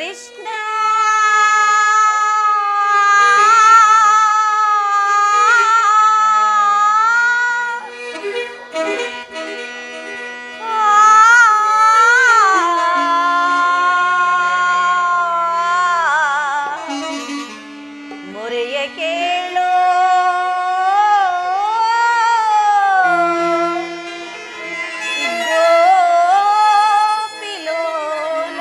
ಕೃಷ್ಣ ಮೊರೆಯ ಕೇಳೋ ಗೋಪಿಲೋಲ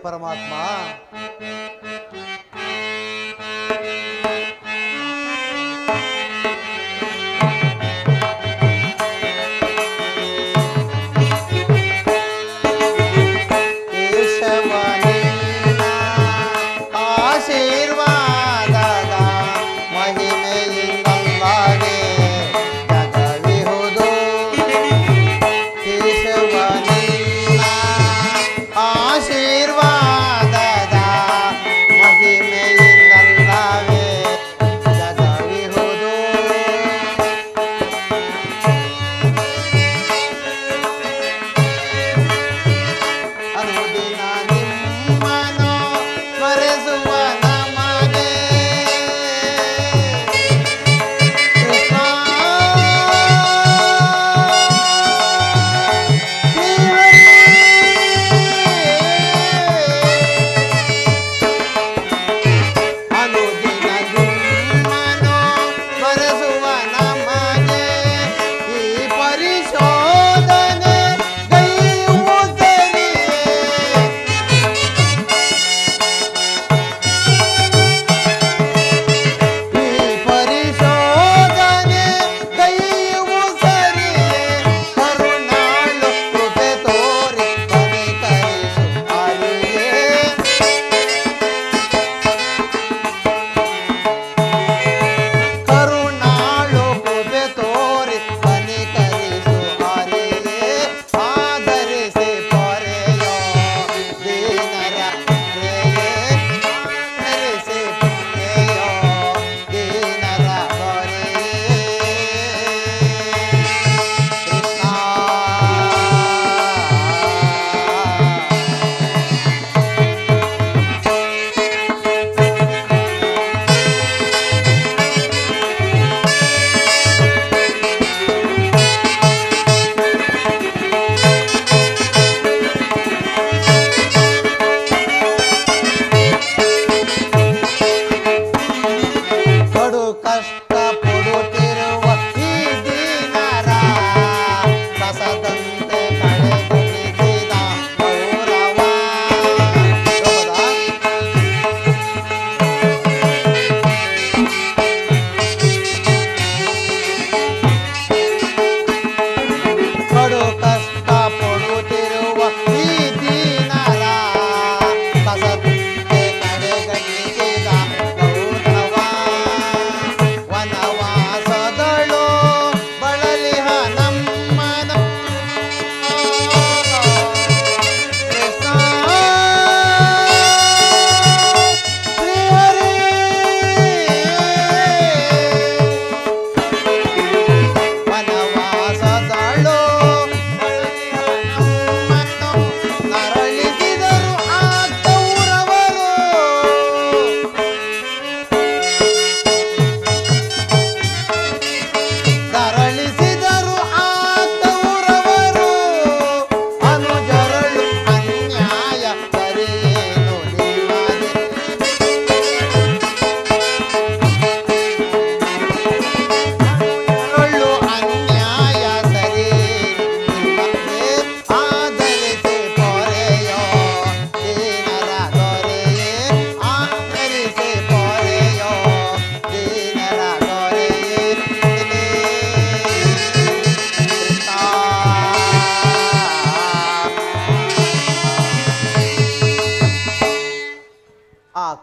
ಪರಮಾತ್ಮ.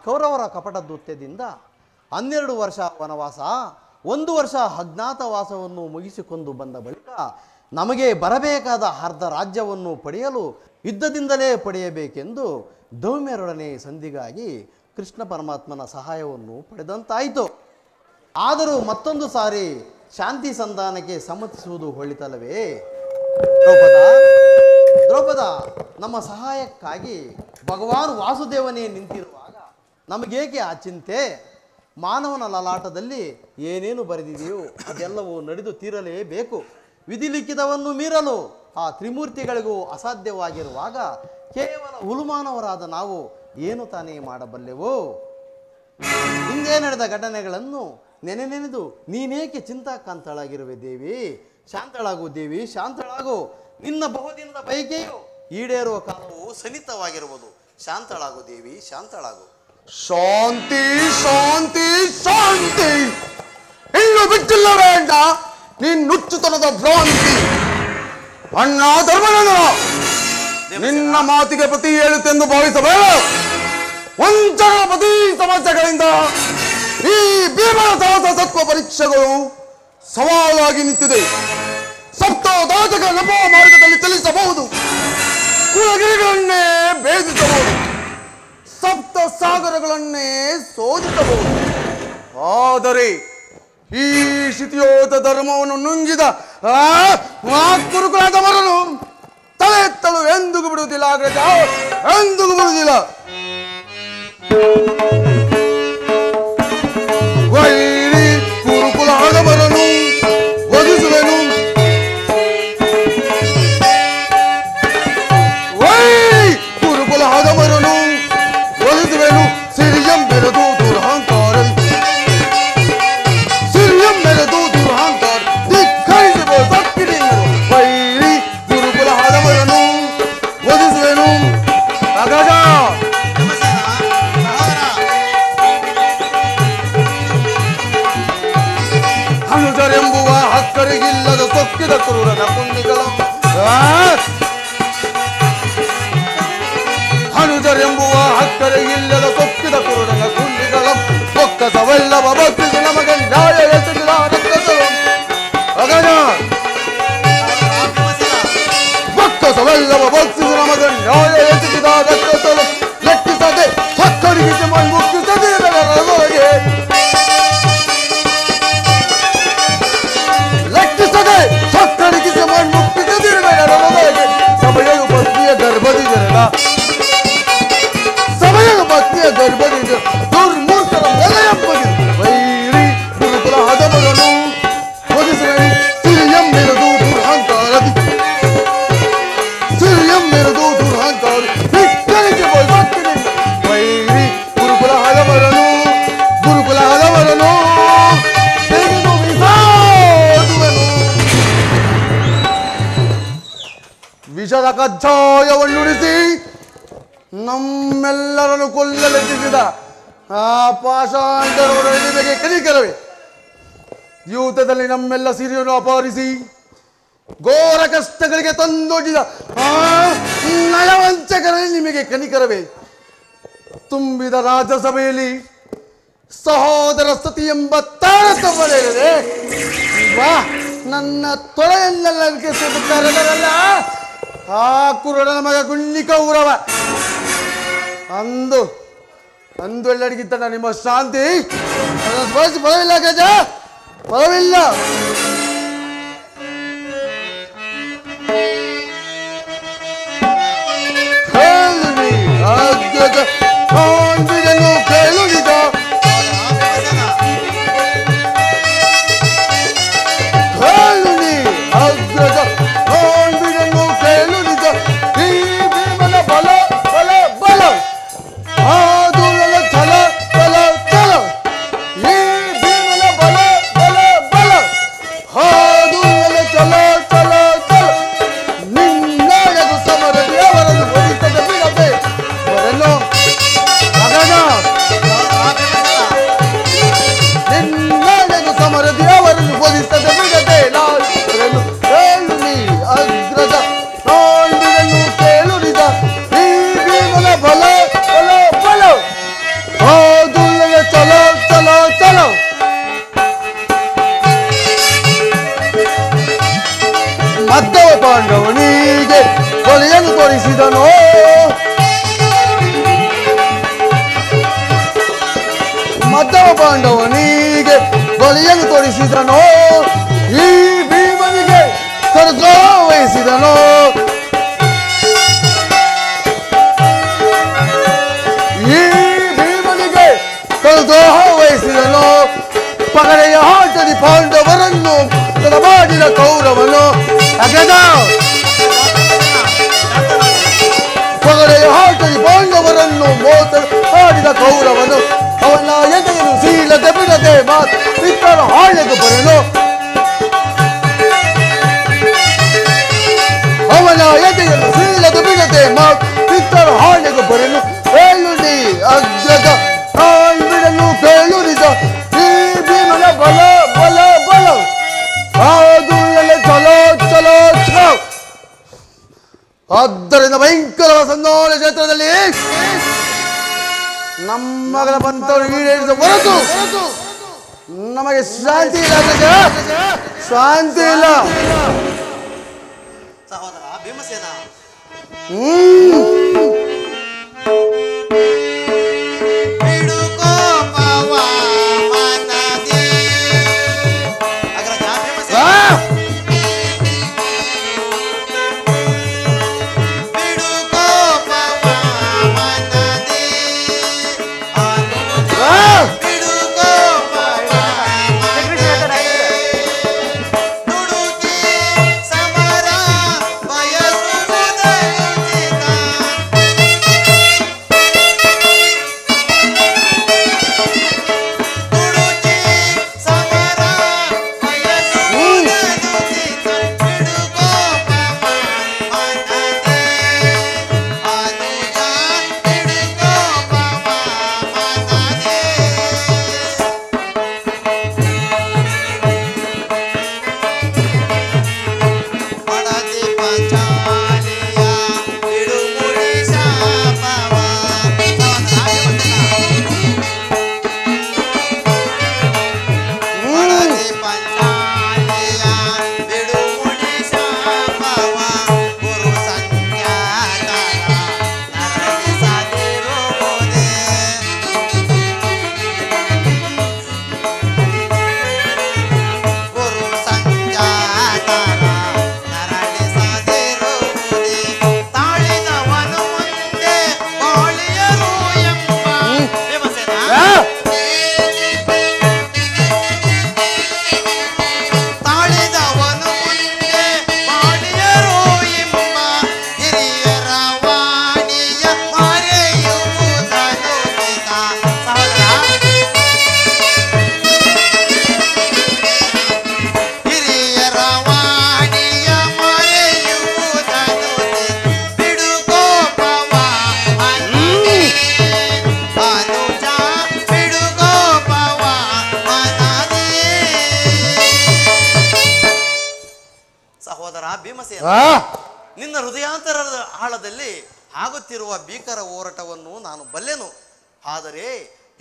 ಕೌರವರ ಕಪಟ ದೂತ್ಯದಿಂದ 12 ವರ್ಷ ವನವಾಸ, 1 ವರ್ಷ ಅಜ್ಞಾತವಾಸವನ್ನು ಮುಗಿಸಿಕೊಂಡು ಬಂದ ಬಳಿಕ ನಮಗೆ ಬರಬೇಕಾದ ಅರ್ಧ ರಾಜ್ಯವನ್ನು ಪಡೆಯಲು ಯುದ್ಧದಿಂದಲೇ ಪಡೆಯಬೇಕೆಂದು ಧೌಮ್ಯರೊಡನೆ ಸಂಧಿಗಾಗಿ ಕೃಷ್ಣ ಪರಮಾತ್ಮನ ಸಹಾಯವನ್ನು ಪಡೆದಂತಾಯಿತು. ಆದರೂ ಮತ್ತೊಂದು ಸಾರಿ ಶಾಂತಿ ಸಂಧಾನಕ್ಕೆ ಸಮ್ಮತಿಸುವುದು ಒಳಿತಲ್ಲವೇ? ದ್ರೌಪದ, ನಮ್ಮ ಸಹಾಯಕ್ಕಾಗಿ ಭಗವಾನ್ ವಾಸುದೇವನೇ ನಿಂತಿರುವಾಗ ನಮಗೇಕೆ ಆ ಚಿಂತೆ? ಮಾನವನ ಲಲಾಟದಲ್ಲಿ ಏನೇನು ಬರೆದಿದೆಯೋ ಅದೆಲ್ಲವೂ ನಡೆದು ತೀರಲೇಬೇಕು. ವಿಧಿಲಿಖಿತವನ್ನು ಮೀರಲು ಆ ತ್ರಿಮೂರ್ತಿಗಳಿಗೂ ಅಸಾಧ್ಯವಾಗಿರುವಾಗ ಕೇವಲ ಹುಲುಮಾನವರಾದ ನಾವು ಏನು ತಾನೇ ಮಾಡಬಲ್ಲೆವು? ಹಿಂದೆ ನಡೆದ ಘಟನೆಗಳನ್ನು ನೆನೆದು ನೀನೇಕೆ ಚಿಂತಾಕಾಂತಳಾಗಿರುವೆ ದೇವಿ? ಶಾಂತಳಾಗು ದೇವಿ, ಶಾಂತಳಾಗು. ನಿನ್ನ ಬಹುದಿನದ ಬಯಕೆಯು ಈಡೇರುವ ಕಾಲವು ಸನ್ನಿಹಿತವಾಗಿರುವುದು. ಶಾಂತಳಾಗು ದೇವಿ, ಶಾಂತಳಾಗು. ಶಾಂತಿ ಶಾಂತಿ ಶಾಂತಿ. ಇನ್ನು ಬಿಟ್ಟಿಲ್ಲ ಬೇಡ ನೀನ್ ನುಚ್ಚುತನದ ಭ್ರಾಂತಿ. ಅಣ್ಣ ಧರ್ಮನಂದನ, ನಿನ್ನ ಮಾತಿಗೆ ಪ್ರತಿ ಹೇಳುತ್ತೆಂದು ಭಾವಿಸಬೇಡ. ವಂಚನ ಪ್ರತಿ ಸಮಸ್ಯೆಗಳಿಂದ ಈ ಭೀಮನ ಸಾಹಸ ಸತ್ವ ಪರೀಕ್ಷೆಗಳು ಸವಾಲಾಗಿ ನಿಂತಿದೆ. ಸಪ್ತ ದಾತಕ ನಭ ಮಾರ್ಗದಲ್ಲಿ ಚಲಿಸಬಹುದು, ಕುಲಗಿರಿಗಳನ್ನೇ ಭೇದಿಸಬಹುದು, ಸಪ್ತ ಸಾಗರಗಳನ್ನೇ ಶೋಧಿಸಬಹುದು. ಆದರೆ ಈ ಶಿತಿಯೋತ ಧರ್ಮವನ್ನು ನುಂಗಿದ ಕುರುಕುಲಾದವರನ್ನು ತಲೆ ಎತ್ತಲು ಎಂದಿಗೂ ಬಿಡುವುದಿಲ್ಲ. ಅಗ್ರಜ, ಎಂದಿಗೂ ಬಿಡುವುದಿಲ್ಲ. ವೈರಿ ಕುರುಕುಲಾದವರನ್ನು ವಧಿಸುವೆನು, ವೈರಿ ಕುರುಕುಲಾದವರನ್ನು ವಧಿಸುವೆನು. ಸಿರಿಯಂ ಬೆರೆದು ದುರಹಂಕಾರ, ಸಿರಿಯಂ ಬೆರೆದು ದುರಹಂಕಾರ ಧಿಕ್ಕರಿಸುವ ಸಕ್ಕಿನಿಂದರು. ವೈರಿ ಗುರುಕುಲಹಾದವರನ್ನು ವಧಿಸುವೆನು. ಅಗಜ ಅನುಜರೆಂಬುವ ಹಕ್ಕರಿಗಿಲ್ಲದ ಸೊಕ್ಕಿದ ಕ್ರೂರನ ಪುಣ್ಯಗಳು, ಅನುಜರೆಂಬುವ ಹಕ್ಕರಿಗಿಲ್ಲದ ಸೊಕ್ಕಿದ ಕ್ರೂರನ ಪುಣ್ಯಗಳು. ಒಕ್ಕಸವೆಲ್ಲವ ಭಕ್ತಿಸಿ ನಮಗೆ ನ್ಯಾಯ ಎಸಗಿದ ರಕ್ತಸರು. ಅಗಜ ಒಕ್ಕಸವೆಲ್ಲವ ಭಕ್ತಿಸಿ ನಮಗೆ ನ್ಯಾಯ ಎಸಗಿದ ರಕ್ತಸರು. ಲೆಕ್ಕಿಸದೆ ಹಕ್ಕರಿಗಿಸಿ ಮುಕ್ತಿಸದೆ ರೊಳಗೆ, ಲೆಕ್ಕಿಸದೆ ಹಕ್ಕರಿಗಿಸಿ ಮುಕ್ತಿಸದಿರೊಳಗೆ. ಸಭೆಯು ಪತ್ನಿಯ ಗರ್ಭದಿ ಜರಲ, ಸಭೆಯು ಪತ್ನಿಯ ಗರ್ಭದಿ ದುರ್ಮೂರ್ಖರ ನೆಲೆಯಪ್ಪಗೆ. ವೈರಿ ಗುರುಕುಲಹಾದವರನ್ನು ವಧಿಸುವೆನು. ಸಿರಿಯಂ ಮೆರೆದು ದುರಹಂಕಾರದಿ, ಸಿರಿಯಂ ಮೆರೆದು ದುರಹಂಕಾರ ಧಿಕ್ಕರಿಸಿ ಬದುಕಿನಿಂದ. ವೈರಿ ಗುರುಕುಲಹಾದವರನ್ನು ಗುರುಕುಲಹಾದವರನ್ನು ತೆಗೆದು ಬಿಸಾಡುವೆನು. ವಿಷದ ಕಜ್ಜಾಯವನ್ನುಡಿಸಿ ನಮ್ಮೆಲ್ಲರನ್ನು ಕೊಲ್ಲಲೆತ್ತಿಸಿದ ಆ ಪಾಷಾಂಡರವರ ನಿಮಗೆ ಕನಿಕರವೇ. ಯೂತದಲ್ಲಿ ನಮ್ಮೆಲ್ಲ ಸಿರಿಯನ್ನು ಅಪಹರಿಸಿ ಘೋರ ಕಷ್ಟಗಳಿಗೆ ತಂದೊಡ್ಡಿದ ಆ ನಯವಂಚಕರಲ್ಲಿ ನಿಮಗೆ ಕನಿಕರವೇ. ತುಂಬಿದ ರಾಜ್ಯಸಭೆಯಲ್ಲಿ ಸಹೋದರ ಸತಿ ಎಂಬ ತಾರತಮ್ಯವಿದೆ. ವಾ, ನನ್ನ ತೊಳೆಯನ್ನೆಲ್ಲಕ್ಕೆ ಕರೆದರಲ್ಲ ಆ ಕುರುಡನ ಮಗ ಗುಣ್ಣಿಕ ಊರವ. ಅಂದು ಅಂದು ಎಲ್ಲಡಿಗಿತ್ತಣ್ಣ ನಿಮ್ಮ ಶಾಂತಿ. ಅದನ್ನು ಸ್ಮರಿಸಿ ಫಲವಿಲ್ಲ ಗಜ, ಫಲವಿಲ್ಲ. ಕೇಳುನಿ ಅಗ್ಗಜ ಕಾಂಬಿದನು ಕೇಳುನಿದ, ಕೇಳುನಿ ಅಗ್ಗಜ ಕಾಂಬಿದನು ಕೇಳುನಿದ. ಈ ಭೀಮನ ಬಲ ಬಲ ಬಲ, ಆದುಲನ ಛಲ ಛಲ ಛಲ. ಈ ಭೀಮನ ಬಲ ಬಲ ಬಲ, ಆದ್ದರಿಂದ ಭಯಂಕರ ಸಂದೋಳ ಕ್ಷೇತ್ರದಲ್ಲಿ ನಮ್ಮಗಳ ಬಂತವರು ಈಡೇರಿದ ಹೊರತು ನಮಗೆ ಶಾಂತಿ ಇಲ್ಲ ಅಗ್ರಜ, ಶಾಂತಿ ಇಲ್ಲ. ಸಹೋದರ ಭೀಮಸೇನ, ನಿನ್ನ ಹೃದಯಾಂತರದ ಆಳದಲ್ಲಿ ಆಗುತ್ತಿರುವ ಭೀಕರ ಹೋರಾಟವನ್ನು ನಾನು ಬಲ್ಲೆನು. ಆದರೆ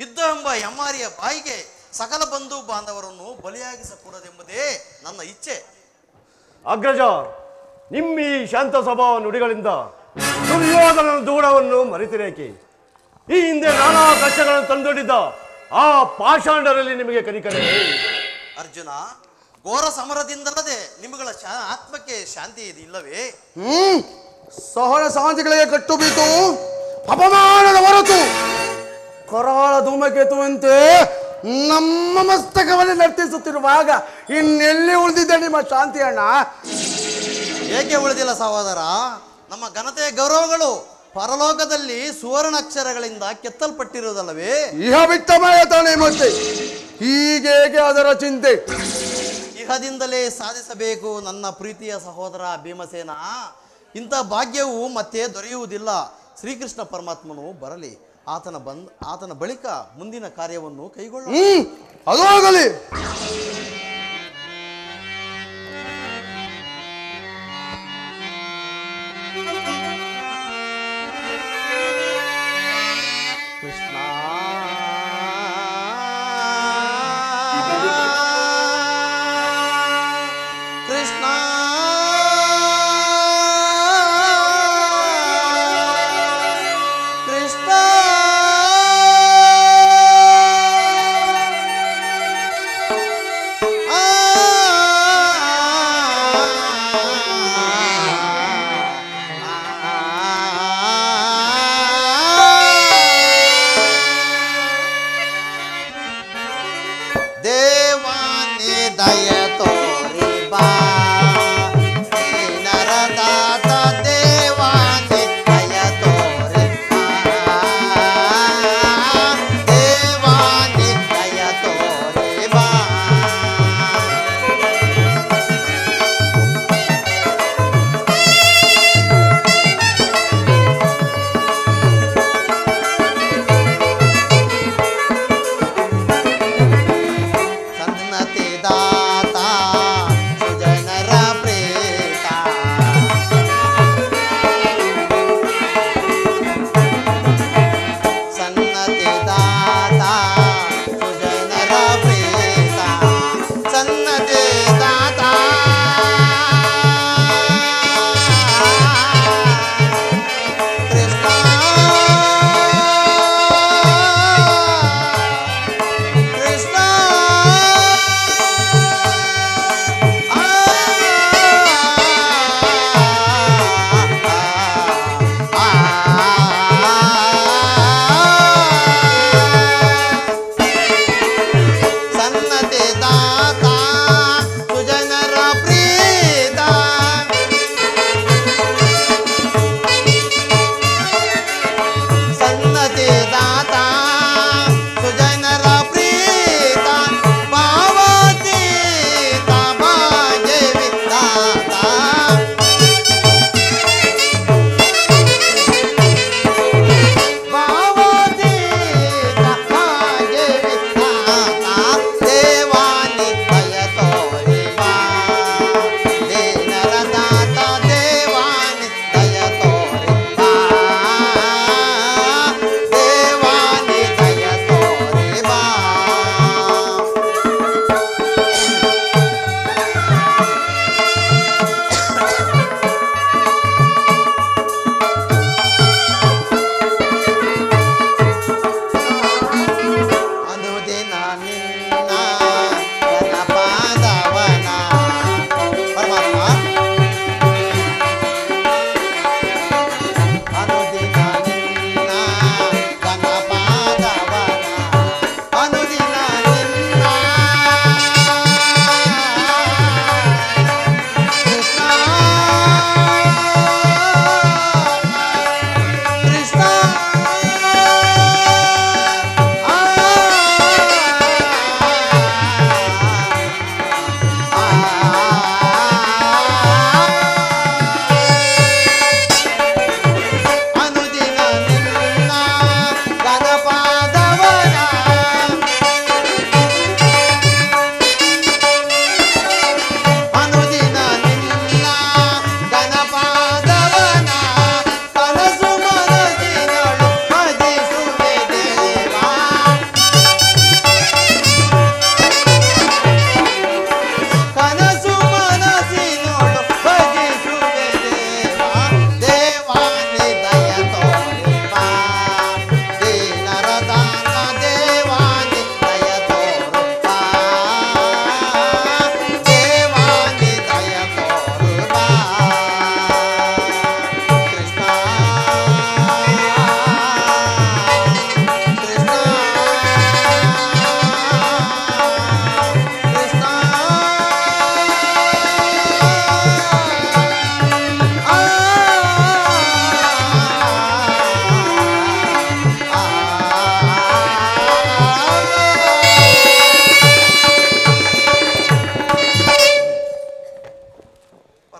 ಯುದ್ಧ ಎಂಬ ಹೆಮ್ಮಾರಿಯ ಬಾಯಿಗೆ ಸಕಲ ಬಂಧು ಬಾಂಧವರನ್ನು ಬಲಿಯಾಗಿಸಕೂಡದೆಂಬುದೇ ನನ್ನ ಇಚ್ಛೆ. ಅಗ್ರಜ, ನಿಮ್ಮ ಈ ಶಾಂತ ಸ್ವಭಾವ ನುಡಿಗಳಿಂದ ದುರ್ಯೋಧನ ದೂರವನ್ನು ಮರೆತಿರೇಕೆ? ಈ ಹಿಂದೆ ನಾನಾ ಕಷ್ಟಗಳನ್ನು ತಂದೊಡ್ಡಿದ್ದ ಆ ಪಾಷಾಂಡರಲ್ಲಿ ನಿಮಗೆ ಕನಿಕರೇ? ಅರ್ಜುನ, ಘೋರ ಸಮರದಿಂದಲ್ಲದೆ ನಿಮ್ಮಗಳ ಆತ್ಮಕ್ಕೆ ಶಾಂತಿ ಇಲ್ಲವೇ? ಸಹನ ಶಾಂತಿಗಳಿಗೆ ಕಟ್ಟು ಬೀತು ಅಪಮಾನದ ಹೊರತು ಕರಾಳ ಧೂಮಕೇತುವಂತೆ ನಮ್ಮ ಮಸ್ತಕವನ್ನು ನರ್ತಿಸುತ್ತಿರುವಾಗ ಇನ್ನೆಲ್ಲಿ ಉಳಿದಿದ್ದ ನಿಮ್ಮ ಶಾಂತಿ ಅಣ್ಣ? ಏಕೆ ಉಳಿದಿಲ್ಲ ಸಹೋದರ? ನಮ್ಮ ಘನತೆ ಗೌರವಗಳು ಪರಲೋಕದಲ್ಲಿ ಸುವರ್ಣ ಅಕ್ಷರಗಳಿಂದ ಕೆತ್ತಲ್ಪಟ್ಟಿರುವುದಲ್ಲವೇ? ಇಹ ಬಿಟ್ಟ ಮಾಯ ತಾನೇ ಮತ್ತೆ ಹೀಗೇಗೆ ಅದರ ಚಿಂತೆ? ಇಹದಿಂದಲೇ ಸಾಧಿಸಬೇಕು ನನ್ನ ಪ್ರೀತಿಯ ಸಹೋದರ ಭೀಮಸೇನ. ಇಂಥ ಭಾಗ್ಯವು ಮತ್ತೆ ದೊರೆಯುವುದಿಲ್ಲ. ಶ್ರೀಕೃಷ್ಣ ಪರಮಾತ್ಮನು ಬರಲಿ, ಆತನ ಬಳಿಕ ಮುಂದಿನ ಕಾರ್ಯವನ್ನು ಕೈಗೊಳ್ಳ. ಅದು ಆಗಲಿ. ಕೃಷ್ಣ ಕೃಷ್ಣ ಕೃಷ್ಣ ದೇವಾನಿ ದಯ ತೋರಿ ಬಾ.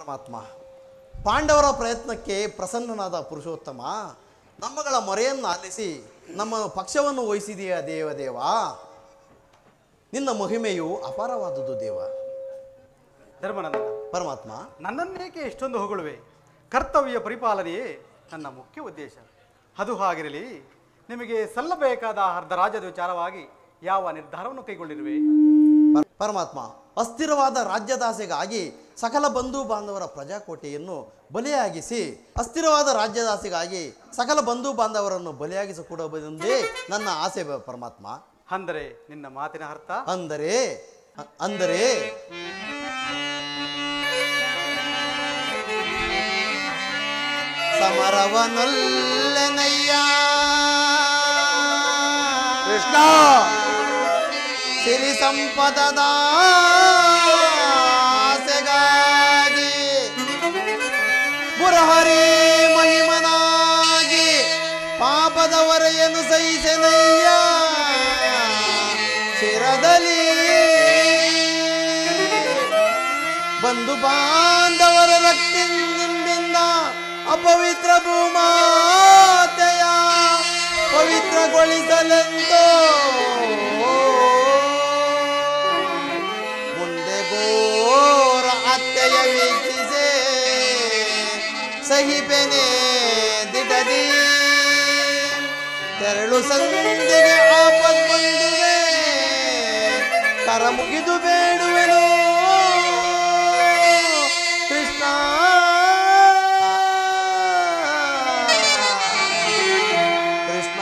ಪರಮಾತ್ಮ, ಪಾಂಡವರ ಪ್ರಯತ್ನಕ್ಕೆ ಪ್ರಸನ್ನನಾದ ಪುರುಷೋತ್ತಮ, ನಮ್ಮಗಳ ಮೊರೆಯನ್ನು ಆಲಿಸಿ ನಮ್ಮ ಪಕ್ಷವನ್ನು ವಹಿಸಿದೆಯಾ ದೇವ. ನಿನ್ನ ಮಹಿಮೆಯು ಅಪಾರವಾದುದು ದೇವ. ಧರ್ಮನಂದನ, ಪರಮಾತ್ಮ, ನನ್ನನ್ನೇಕೆ ಇಷ್ಟೊಂದು ಹೊಗಳುವೆ? ಕರ್ತವ್ಯ ಪರಿಪಾಲನೆಯೇ ನನ್ನ ಮುಖ್ಯ ಉದ್ದೇಶ. ಅದು ಹಾಗಿರಲಿ, ನಿಮಗೆ ಸಲ್ಲಬೇಕಾದ ಅರ್ಧ ರಾಜ್ಯದ ವಿಚಾರವಾಗಿ ಯಾವ ನಿರ್ಧಾರವನ್ನು ಕೈಗೊಂಡಿರುವೆ? ಪರಮಾತ್ಮ, ಅಸ್ಥಿರವಾದ ರಾಜ್ಯದಾಸೆಗಾಗಿ ಸಕಲ ಬಂಧು ಬಾಂಧವರ ಪ್ರಜಾಕೋಟೆಯನ್ನು ಬಲಿಯಾಗಿಸಿ, ಅಸ್ಥಿರವಾದ ರಾಜ್ಯದಾಸೆಗಾಗಿ ಸಕಲ ಬಂಧು ಬಾಂಧವರನ್ನು ಬಲಿಯಾಗಿಸಿಕೊಡಬಹುದೆಂದೇ ನನ್ನ ಆಸೆ ಪರಮಾತ್ಮ. ಅಂದರೆ ನಿನ್ನ ಮಾತಿನ ಅರ್ಥ? ಅಂದರೆ ಸಮರವನೊಲ್ಲೆನಯ್ಯ ಕೃಷ್ಣ, ಸಿರಿ ಸಂಪದದ ಆಸೆಗಾಗಿ ಮುರಹರಿ ಮಹಿಮನಾಗಿ ಪಾಪದ ಹೊರೆಯನ್ನು ಸಹಿಸೆನಯ್ಯ ಶಿರದಲ್ಲಿ ಬಂಧು ಬಾಂಧವರ ರಕ್ತದಿಂದ ಅಪವಿತ್ರ ಭೂಮಾತೆಯ ಪವಿತ್ರಗೊಳಿಸಲೆಂದೋ ಮುಂದೆ ಘೋರ ಹತ್ಯೆಯ ವೀಕ್ಷಿಸೆ ಸಹಿಪೆನೆ ದಿಟದಿ ತೆರಳು ಸಂಧಿಗೆ ಆಪತ್ ಬಂದುವೆ ಕರ ಮುಗಿದು ಬೇಡುವೆನು ಕೃಷ್ಣ. ಕೃಷ್ಣ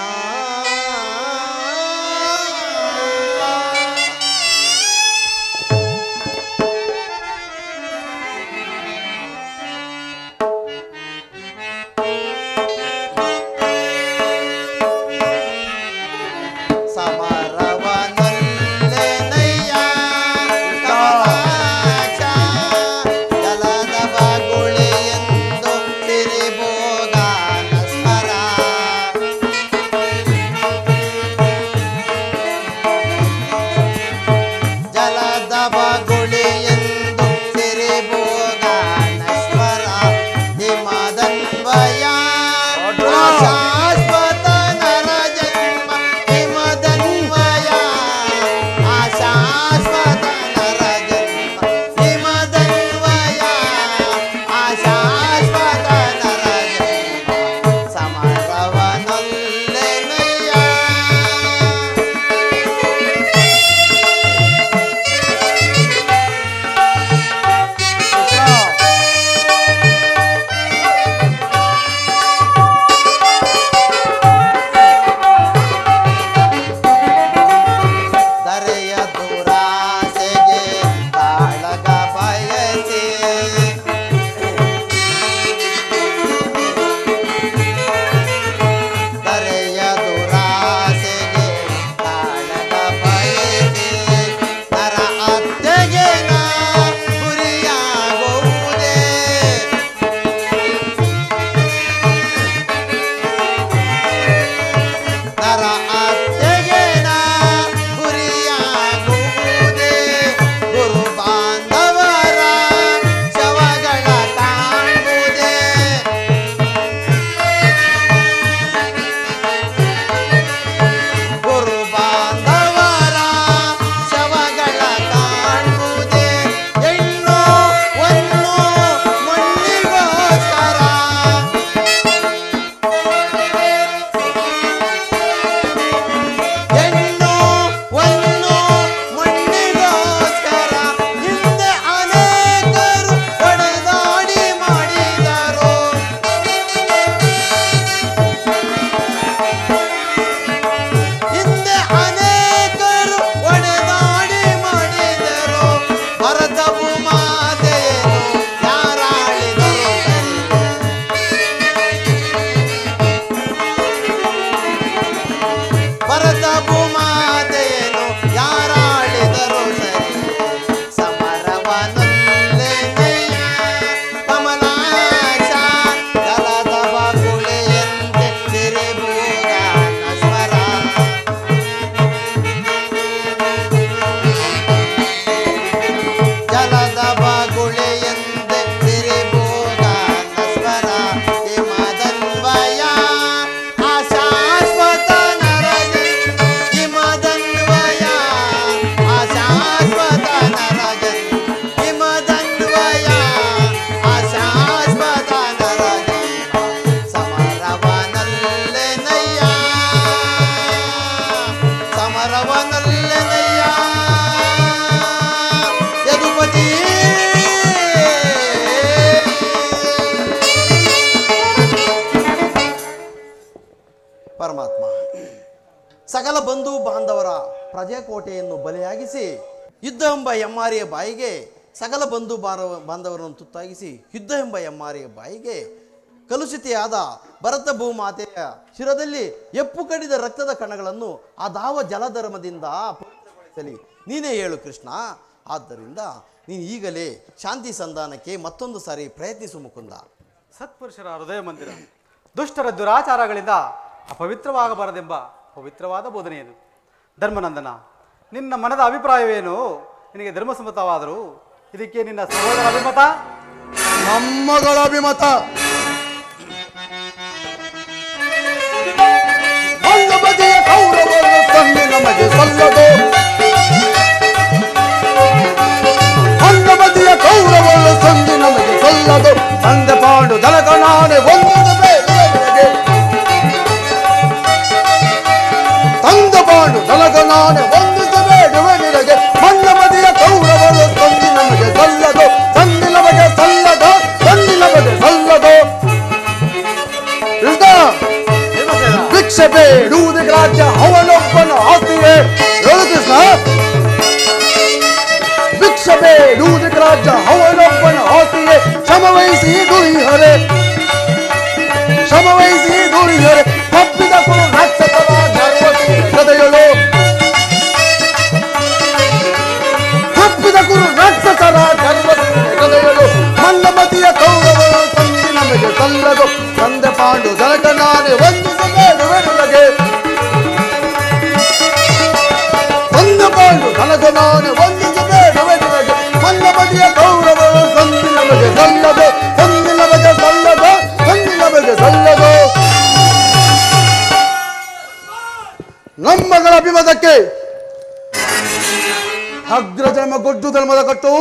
ಸಕಲ ಬಂಧು ಬಾಂಧವರ ಪ್ರಜಾಕೋಟೆಯನ್ನು ಬಲಿಯಾಗಿಸಿ ಯುದ್ಧ ಎಂಬ ಎಮ್ಮಾರಿಯ ಬಾಯಿಗೆ ಸಕಲ ಬಂಧು ಬಾಂಧವರನ್ನು ತುತ್ತಾಗಿಸಿ ಯುದ್ಧ ಎಂಬ ಎಮ್ಮಾರಿಯ ಬಾಯಿಗೆ ಕಲುಷಿತೆಯಾದ ಭರತ ಭೂಮಾತೆಯ ಶಿರದಲ್ಲಿ ಎಪ್ಪು ಕಡಿದ ರಕ್ತದ ಕಣಗಳನ್ನು ಆ ದಾವ ಜಲಧರ್ಮದಿಂದ ಪವಿತ್ರಗೊಳಿಸಲಿ ನೀನೇ ಹೇಳು ಕೃಷ್ಣ. ಆದ್ದರಿಂದ ನೀನು ಈಗಲೇ ಶಾಂತಿ ಸಂಧಾನಕ್ಕೆ ಮತ್ತೊಂದು ಸಾರಿ ಪ್ರಯತ್ನಿಸು ಮುಕುಂದ. ಸತ್ಪುರುಷರ ಹೃದಯ ಮಂದಿರ ದುಷ್ಟರ ದುರಾಚಾರಗಳಿಂದ ಅಪವಿತ್ರವಾಗಬಾರದೆಂಬ ಪವಿತ್ರವಾದ ಬೋಧನೆಯದು. ಧರ್ಮನಂದನ, ನಿನ್ನ ಮನದ ಅಭಿಪ್ರಾಯವೇನು? ನಿನಗೆ ಧರ್ಮಸಮ್ಮತವಾದರೂ ಇದಕ್ಕೆ ನಿನ್ನ ಸಹೋದರ ಅಭಿಮತ? ನಮ್ಮಗಳ ಅಭಿಮತ ಒಂದು ಬಗೆಯ ಕೌರವರ ತಂದೆ ನಮಗೆ ಸಲ್ಲದು, ಒಂದು ಬಗೆಯ ಕೌರವರ ಸಂಧಿ ನಮಗೆ ಸಲ್ಲದು. ತಂದೆ ಪಾಂಡು ದಲಕನಾನೆ ಒಂದು ಬೇಡುವೆ, ತಂದೆ ಪಾಂಡು ದಲಕನಾನೆ ಒಂದು ಬೇಡುವೆ ನಿನಗೆ. ಮಣ್ಣ ಬದಿಯ ಕೌರವರ ಸಂಧಿ ನಮಗೆ ಸಲ್ಲದು, ಸಂಧಿ ನಮಗೆ ಸಲ್ಲದು, ಸಂಧಿ ನಮಗೆ ಸಲ್ಲದು. ಭಿಕ್ಷೆ ಬೇಡುವುದೇ ರಾಜ್ಯ ಅವನೊಬ್ಬನ ಆಸ್ತಿಯೇ. ಹೇಳು ಕೃಷ್ಣ, ಭಿಕ್ಷೆ ಬೇಡುವುದೇ ರಾಜ್ಯ ಅವನೊಬ್ಬನ ಆಸ್ತಿಯೇ. ಶ್ರಮವಹಿಸಿ ದುಡಿಹರೆ, ಶ್ರಮವಹಿಸಿ ದುಡಿಹರೆ. ತಪ್ಪಿದ ಕುರು ರಾಕ್ಷಸರ ಗದೆಯಳು, ತಪ್ಪಿದ ಕುರು ರಾಕ್ಷಸರ ಗದೆಯಳು. ಮಲ್ಲಮತಿಯ ಕೌರವರ ಸಂಧಿ ನಮಗೆ ಸಲ್ಲದು, ತಂದೆ ಪಾಂಡು ದಲಕನಾನೆ ವಂದಿಸಬೇಡುವೆ ನಿನಗೆ. ತಂದೆ ಪಾಂಡು ದಲಕನಾನೆ ವಂದಿಸಬೇಡುವೆ ನಿನಗೆ. ಮಲ್ಲಮತಿಯ ಕೌರವರ ಸಂಧಿ ನಮಗೆ ಸಲ್ಲದು, ಸಂಧಿ ನಮಗೆ ಸಲ್ಲದು, ಸಂಧಿ ನಮಗೆ ಸಲ್ಲದು. ನಮ್ಮಗಳ ಅಭಿಮತಕ್ಕೆ ಅಗ್ರಜನ್ಮ ಗೊಡ್ಡು ಧರ್ಮದ ಕಟ್ಟು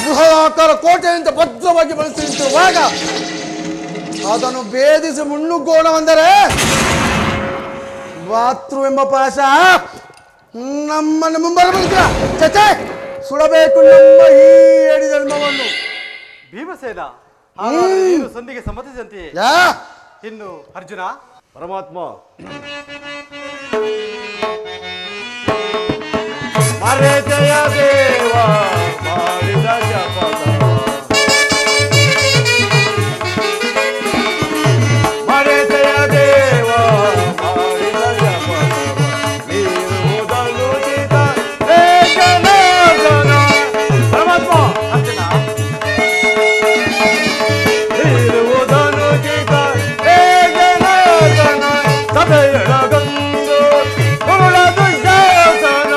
ಬೃಹದಾಕಾರ ಕೋಟೆಯಿಂದ ಭದ್ರವಾಗಿ ಬಳಸುತ್ತಿರುವಾಗ ಅದನ್ನು ಭೇದಿಸಿ ಮುನ್ನುಗ್ಗೋಣವೆಂದರೆ ಬಾತ್ರು ಎಂಬ ಪಾಶ ನಮ್ಮನ್ನು ಮುಂಬರಬೇಕು. ಚಚೆ ಸುಡಬೇಕು ನಮ್ಮ ಈ ಏಡಿ ಧರ್ಮವನ್ನು. ಭೀಮಸೇನ, ಸಂಧಿಗೆ ಸಮ್ಮತಿಸಂತೆಯೇ? ಇನ್ನು ಅರ್ಜುನ? ಪರಮಾತ್ಮ, ಮರೆತೆಯ ದೇವ ಮಾಡಿದ ಜಪದ, ಮರೆತೆಯ ದೇವ ಮಾಡಿದ ಜಪದ, ನೀರುವುದನ್ನು ಚಿತ ಹೇ ಜನಾರ್ದನ. ಪರಮಾತ್ಮ, ಅರ್ಜುನ, ನೀರುವುದನ್ನು ಚಿತ ಹೇ ಜನಾರ್ದನ. ಸದೆಯೊಳಗೊಂದು ಕುರುಳ ದುಶ್ಯಾಸನ,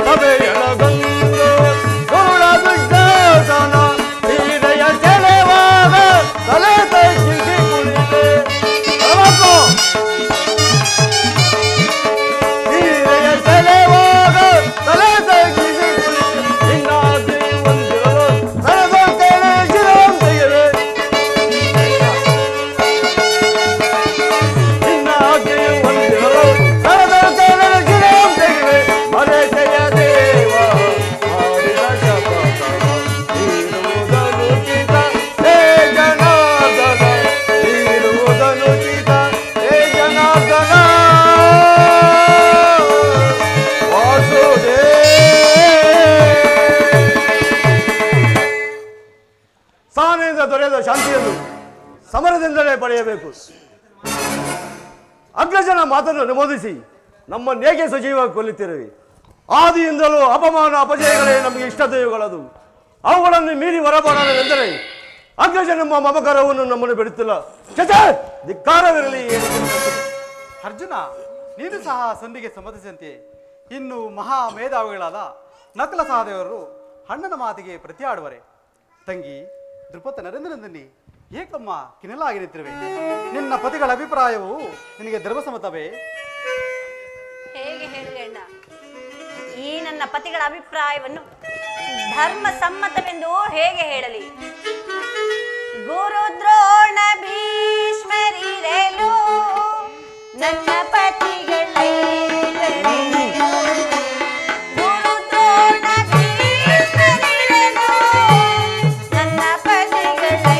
ಸಭೆಯೊಳಗೊಂದು ಕುರುಳ ದುಶ್ಯಾಸನ. ಸೀರೆಯ ಸೆಳೆವಾಗ ತಲೆ ತಗ್ಗಿಸಿ ಕುಳಿತೆ. ಪರಮಾತ್ಮ, ಸೀರೆಯ ಸೆಳೆವಾಗ ತಲೆ ತಗ್ಗಿಸಿ ಕುಳಿತೆ. ಇನ್ನಾಗಿ ಒಂದಿರಲು ತಲೆದ ಕೆಳೆ ಶಿರವಂತೆಯರೆ, ಇನ್ನಾಗಿ ಒಂದಿರಲು ತಲೆದ ಕೆಳೆ ಶಿರವಂತೆಯರೆ. ಮರೆತೆಯ ದೇವ ಮಾಡಿದ ಶಪಥ, ನೀಡುವುದನ್ನು ಚಿತ ಹೇ ಜನಾರ್ದನ, ನೀಡುವುದನ್ನು ಚಿತ ಹೇ ಜನಾರ್ದನ. ವಾಸುದೇವ. ಸಹನೆಯಿಂದ ದೊರೆಯದ ಶಾಂತಿಯನ್ನು ಸಮರದಿಂದಲೇ ಪಡೆಯಬೇಕು. ಅಗ್ರಜನ ಮಾತನ್ನು ನಮೂದಿಸಿ ನಮ್ಮನ್ನೇಕೆ ಸಜೀವ ಕೊಲ್ಲುತ್ತಿರುವೆ? ಆದಿಯಿಂದಲೂ ಅಪಮಾನ ಅಪಜಯಗಳೇ ನಮಗೆ ಇಷ್ಟದೈವಗಳದು. ಅವುಗಳನ್ನು ಮೀರಿ ಹೊರಬರಲೆಂದರೆ ಅಗ್ರಜನೆಂಬ ಮಮಕಾರವನ್ನು ನಮ್ಮನ್ನು ಬಿಡುತ್ತಿಲ್ಲ. ಚಚೆ, ಧಿಕ್ಕಾರವಿರಲಿ. ಅರ್ಜುನ, ನೀನು ಸಹ ಸಂಧಿಗೆ ಸಮ್ಮತಿಸಂತೆ. ಇನ್ನು ಮಹಾ ಮೇಧಾವಿಗಳಾದ ನಕಲ ಸಹದೇವರು ಅಣ್ಣನ ಮಾತಿಗೆ ಪ್ರತಿಯಾಡುವರೆ. ತಂಗಿ ದೃಪದ ನರೇಂದ್ರನಂದಿನಿ, ಏಕಮ್ಮ ಕಿನೆಲಾಗಿ ನಿಂತಿರುವೆ. ನಿನ್ನ ಪತಿಗಳ ಅಭಿಪ್ರಾಯವು ನಿನಗೆ ಧರ್ಮಸಮ್ಮತವೇ? ಹೇಗೆ ಹೇಳಿ ಅಣ್ಣ, ಈ ನನ್ನ ಪತಿಗಳ ಅಭಿಪ್ರಾಯವನ್ನು ಧರ್ಮ ಸಮ್ಮತವೆಂದು ಹೇಗೆ ಹೇಳಲಿ? ಗುರು ದ್ರೋಣ ಭೀಷ್ಮರಿರಲು ನನ್ನ ಪತಿಗಳೇ, ಗುರು ದ್ರೋಣ ಭೀಷ್ಮರಿರಲು ನನ್ನ ಪತಿಗಳೇ,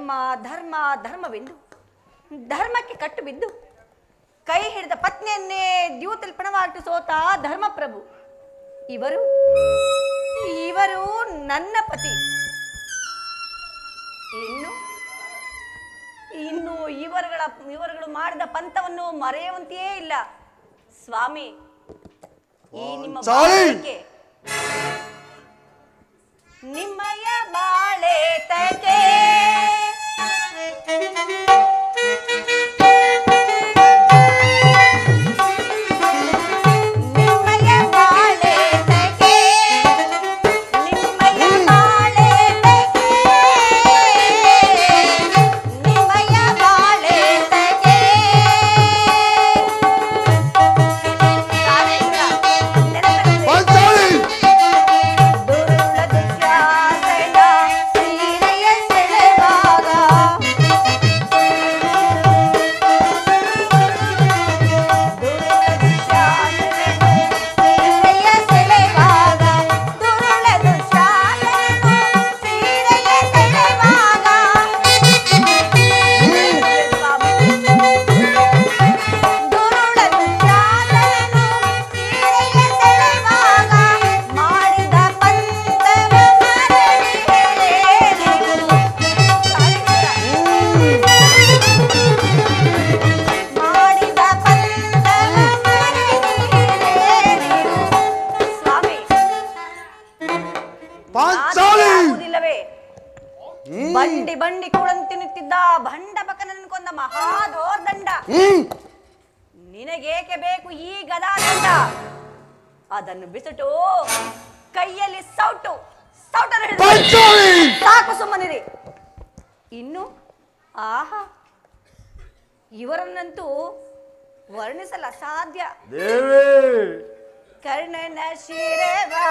ಧರ್ಮ ಧರ್ಮ ಧರ್ಮವೆಂದು ಧರ್ಮಕ್ಕೆ ಕಟ್ಟು ಬಿದ್ದು ಕೈ ಹಿಡಿದ ಪತ್ನಿಯನ್ನೇ ದ್ಯೂತಲ್ಪಣವಾಗಿ ಸೋತ ಧರ್ಮಪ್ರಭು ಇವರು ನನ್ನ ಪತಿ. ಇನ್ನು ಇವರುಗಳು ಮಾಡಿದ ಪಂಥವನ್ನು ಮರೆಯುವಂತೆಯೇ ಇಲ್ಲ ಸ್ವಾಮಿ. ಈ ನಿಮ್ಮ ಬಾಳಿಕೆ ನಿಮ್ಮಯ ಬಾಳೆ ತಗೆ ಬಂಡಿ ಕೂಡಂತೆ ನಿಂತಿದ್ದ ಭಂಡ ಬಕನನ್ನು ಕೊಂದ ಮಹಾದೋರ್ದಂಡ ನಿನಗೇಕೆ ಬೇಕು ಈ ಗದಾದಂಡ? ಅದನ್ನು ಬಿಸಿಟು ಕೈಯಲ್ಲಿ ಸೌಟು ಸಾಕು, ಸುಮ್ಮನಿರಿ. ಇನ್ನು ಆಹಾ, ಇವರನ್ನಂತೂ ವರ್ಣಿಸಲ ಸಾಧ್ಯ. ಕರ್ಣನ ಶಿರವಾ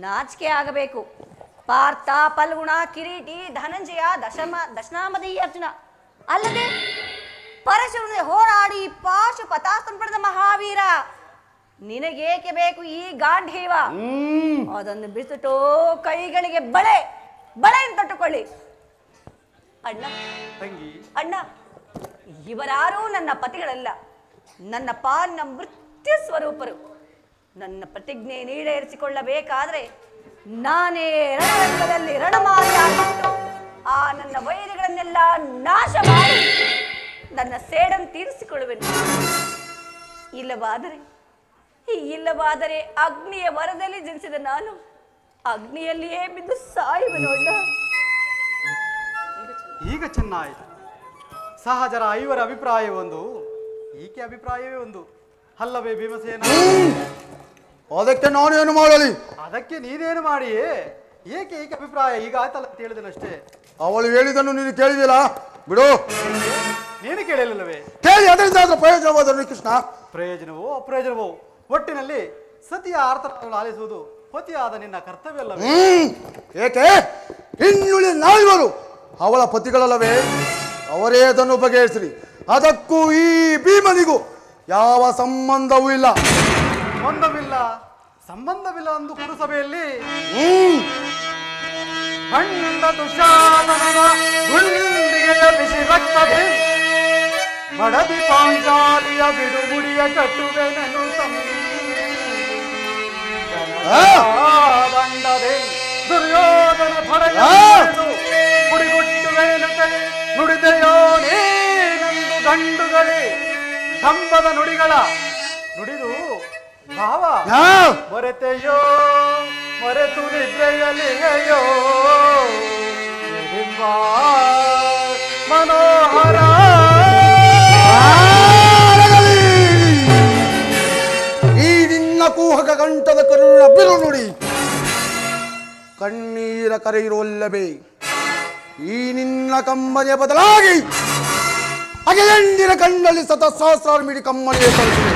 ನಾಚಿಕೆ ಆಗಬೇಕು. ಪಾರ್ಥ, ಫಲ್ಗುಣ, ಕಿರೀಟಿ, ಧನಂಜಯ, ದಶನಾಮದಿ ಅರ್ಜುನ ಅಲ್ಲದೆ ಪರಶುರನೇ ಹೋರಾಡಿ ಪಾಶುಪತಾಸ್ತ್ರ ಪಡೆದ ಮಹಾವೀರ ನಿನಗೇಕೆ ಬೇಕು ಈ ಗಾಂಧೀವ? ಅದನ್ನು ಬಿಸಿಟು ಕೈಗಳಿಗೆ ಬಳೆ ತೊಟ್ಟುಕೊಳ್ಳಿ. ಅಣ್ಣ, ಇವರಾರೂ ನನ್ನ ಪತಿಗಳಲ್ಲ, ನನ್ನ ಪಾಲಿನ ಮೃತ್ಯು ಸ್ವರೂಪರು. ನನ್ನ ಪ್ರತಿಜ್ಞೆ ಈಡೇರಿಸಿಕೊಳ್ಳಬೇಕಾದ್ರೆ ನಾನೇ ರಣರಂಗದಲ್ಲಿ ರಣಮಾರಿಯಾಗಿಟ್ಟು ಆ ನನ್ನ ವೈರಿಗಳನ್ನೆಲ್ಲ ನಾಶ ಮಾಡಿ ನನ್ನ ಸೇಡನ್ನು ತೀರಿಸಿಕೊಳ್ಳುವೆನು. ಇಲ್ಲವಾದರೆ ಅಗ್ನಿಯ ವರದಲ್ಲಿ ಜನಿಸಿದ ನಾನು ಅಗ್ನಿಯಲ್ಲಿಯೇ ಬಿದ್ದು ಸಾಯುವೆನು. ಈಗ ಚೆನ್ನಾಯಿತು. ಸಹಜರ ಐವರ ಅಭಿಪ್ರಾಯ ಒಂದು, ಈಕೆ ಅಭಿಪ್ರಾಯವೇ ಒಂದು ಅಲ್ಲವೇ ಭೀಮಸೇನ? ಅದಕ್ಕೆ ನಾನು ಏನು ಮಾಡಲಿ? ಅದಕ್ಕೆ ನೀನೇನು ಮಾಡಿಯೇ? ಏಕೆ ಅಭಿಪ್ರಾಯ ಈಗ ಆಯ್ತಲ್ಲ ಅಂತ ಹೇಳಿದನಷ್ಟೇ. ಅವಳು ಹೇಳಿದನ್ನು ನೀನು ಕೇಳಿದಿಲ್ಲ ಬಿಡು. ನೀನು ಕೇಳಲಿಲ್ಲವೇ? ಕೇಳಿ ಅದರಿಂದ ಪ್ರಯೋಜನವಾದ ಕೃಷ್ಣ. ಪ್ರಯೋಜನವೋ ಅಪ್ರಯೋಜನವೋ ಒಟ್ಟಿನಲ್ಲಿ ಸತಿಯ ಅರ್ಥವನ್ನು ಆಲಿಸುವುದು ಪತಿಯಾದ ನಿನ್ನ ಕರ್ತವ್ಯವಲ್ಲವೇ? ಏಕೆ ಇನ್ನುಳಿ ನಾಲ್ವರು ಅವಳ ಪತಿಗಳಲ್ಲವೇ? ಅವರೇ ಅದನ್ನು ಬಗೆಹರಿಸಿರಿ. ಅದಕ್ಕೂ ಈ ಭೀಮನಿಗೂ ಯಾವ ಸಂಬಂಧವೂ ಇಲ್ಲ. ಸಂಬಂಧವಿಲ್ಲ ಅಂದು ಪುರಸಭೆಯಲ್ಲಿ ಖಂಡ ದುಶಾಸನನ ಗುಂಡಿಗೆಯ ಬಿಸಿ ರಕ್ತವೇ ಮಡದಿ ಪಾಂಚಾಲಿಯ ಬಿಡುಗುಡಿಯ ಕಟ್ಟುವೆನನು ದಂಡದೆ ದುರ್ಯೋಧನ ಫಲಗಳು ಕುಡಿಗುಟ್ಟುವೆನು ಕೈ ನುಡಿದೆಯೋ ನೀನಂದು ಗಂಡುಗಳೇ ಕಂಬದ ನುಡಿಗಳ ನುಡಿದು ಭಾವ ಮರೆತೆಯೋ ಮರೆತು ನಿದ್ರೆಯಲಿಯೋ ಮನೋಹರ. ಈ ನಿನ್ನ ಕೂಹಕ ಕಂಠದ ಕರುಣ ಬಿರು ನುಡಿ ಕಣ್ಣೀರ ಕರೆಯಿರುವಲ್ಲವೇ? ಈ ನಿನ್ನ ಕಂಬನಿಯ ಬದಲಾಗಿ ಅಗೆಯಂಡಿನ ಕಣ್ಣಲ್ಲಿ ಸಹಸ್ರಾರು ಮಿಡಿ ಕಮ್ಮನಿಗೆ ಕಳಿಸಿದೆ.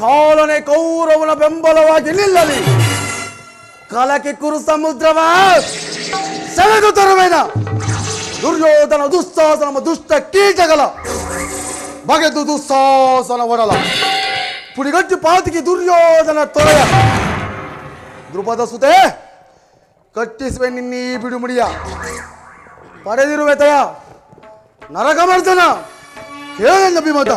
ಕಾಲನೆ ಕೌರವನ ಬೆಂಬಲವಾಗಿ ನಿಲ್ಲಲಿ. ಕಲಕೆ ಕುರು ಸಮುದ್ರವ ಸೆಳೆದು ತರುವೆನ. ದುರ್ಯೋಧನ ದುಸ್ಸಾಹಸನ ದುಷ್ಟ ಕೀಟಗಳ ಬಗೆದು ದುಸ್ಸಾಹಸನ ಒಡಲ ಪುಡಿಗಟ್ಟಿ ಪಾತಿಗೆ ದುರ್ಯೋಧನ ತೊರೆಯ. ದ್ರುಪದ ಸುತೆ ಕಟ್ಟಿಸುವೆ ನಿನ್ನೀ ಬಿಡುಮುಡಿಯ. ಪಡೆದಿರುವೆ ತಯ ನರಕಮರ್ದನ ಕೇಳ ಬಿಮತ.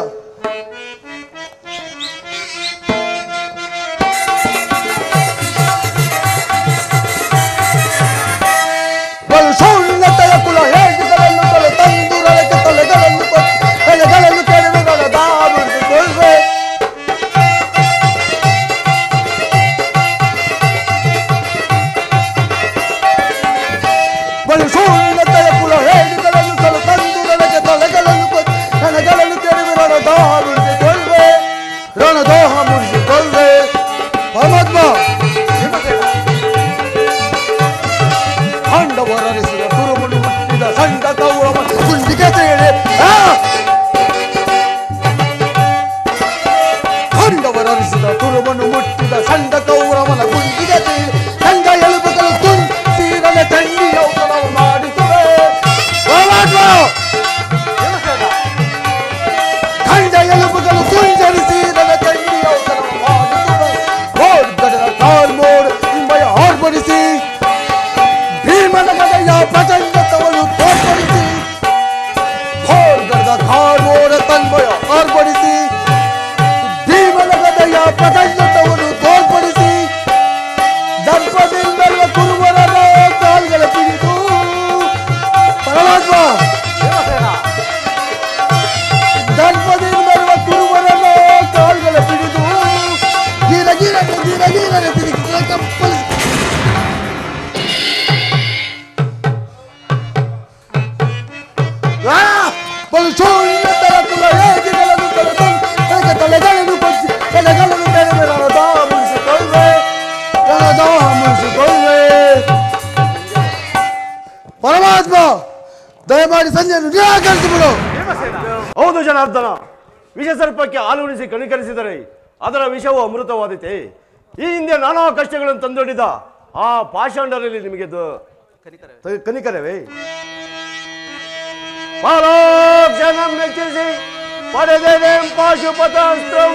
ಸೌಂದತೆಯ ಕುಲ ಹೇಗಿಗಳನ್ನು ತಲೆ ತಂದು ರಳಕ್ಕೆ ತಲೆಗಳನ್ನು ತಲೆಗಳನ್ನು ಕೆಡವಿಗಳ ದಾಬಿಸಿಕೊಳ್ಳುವೆ. ಸೌಂದತೆಯ ಕುಲ ಹೇಗಿಗಳನ್ನು ತಲೆ ತಂದು ರಳಕ್ಕೆ ತಲೆಗಳನ್ನು ಕೆಡವಿಗಳ ದಾಬಿಸಿಕೊಳ್ಳುವೆ. ರಣದೋಹ ಮುಡಿಸಿಕೊಳ್ಳುವೆ. ಪರಮಾತ್ಮ ಖಂಡವರರಿಸಿದ ಕುರುಮುಡು ಮುಟ್ಟಿದ ಸಂಘ ಕೌರವ ಕುಂಡಿಗೆ ತೇಳೆ. ಖಂಡವರರಿಸಿದ ಕುರುಮನು ಮುಟ್ಟಿದ ಸಂಘ ಕೌರವನ ಕುಂಡಿಗೆ ತೇಳೆ. ಸಂಘ ಎಲುಬುಗಳು ತುಂಬಿರಲೆ ತಂಡಿ ಔತಣವು ಮಾಡಿಸುವೆ. ಖಂಡ ಎಲುಬುಗಳು ತುಂಜರಿಸಿರಲೆ ತಂಡಿ ಔತಣವು ಮಾಡಿಸುವೆ. ಗೋಡ್ಗಡದ ಕಾಲ್ಮೋಡ್ ನಿಮ್ಮಯ ಆರ್ಭಡಿಸಿ ಭೀಮನಗದೆಯ ಪ್ರಚಂಡತವನ್ನು ತೋರ್ಪಡಿಸಿ. ಘೋರ್ಗದ ಘಾರ್ಮೋಡ ತನ್ಮಯ ಆರ್ಭಡಿಸಿ ಭೀಮನಗದೆಯ ಪ್ರಚಂಡತವನ್ನು ತೋರ್ಪಡಿಸಿ. ದರ್ಪದಿಂದಲ್ಲ ಕುರುವರನ ಕಾಲ್ಗಳ ಪಿಡಿದು. ಪರಮಾತ್ಮ ದರ್ಪದಿಂದಲ್ಲ ಕುರುವರನ ಕಾಲ್ಗಳ ಪಿಡಿದು ಗಿರಗಿರನೆ ಗಿರಗಿರನೆ ತಿರುಗಿ ಕಪ್ಪಲಿಸಿ. ತಲೆಗಳನ್ನು ಕೊಚ್ಚಿ ತಲೆಗಳನ್ನು ತೆರೆದು ರಣದಾಹ ಮುಗಿಸಿಕೊಳ್ಳುವೆ. ರಣದಾಹ ಮುಗಿಸಿಕೊಳ್ಳುವೆ. ಪರಮಾತ್ಮ ದಯಮಾಡಿ ಸಂಜೆಯನ್ನು ನಿರಾಕರಿಸಿಬಿಡು. ಹೌದು ಜನಾರ್ದನ, ವಿಷ ಸರ್ಪಕ್ಕೆ ಹಾಲು ಉಣಿಸಿ ಕಣಿಕರಿಸಿದರೆ ಅದರ ವಿಷವು ಅಮೃತವಾದೀತೆ. ಈ ಹಿಂದೆ ನಾನಾ ಕಷ್ಟಗಳನ್ನು ತಂದೊಡ್ಡಿದ ಆ ಪಾಷಾಂಡರಲ್ಲಿ ನಿಮಗೆ ಕನಿಕರವೇ? ಪಾಲೋಕ್ಷಣಂ ಮೆಚ್ಚಿಸಿ ಪಡೆದೆನೆಂ ಪಾಶುಪತಾಸ್ತ್ರಂ.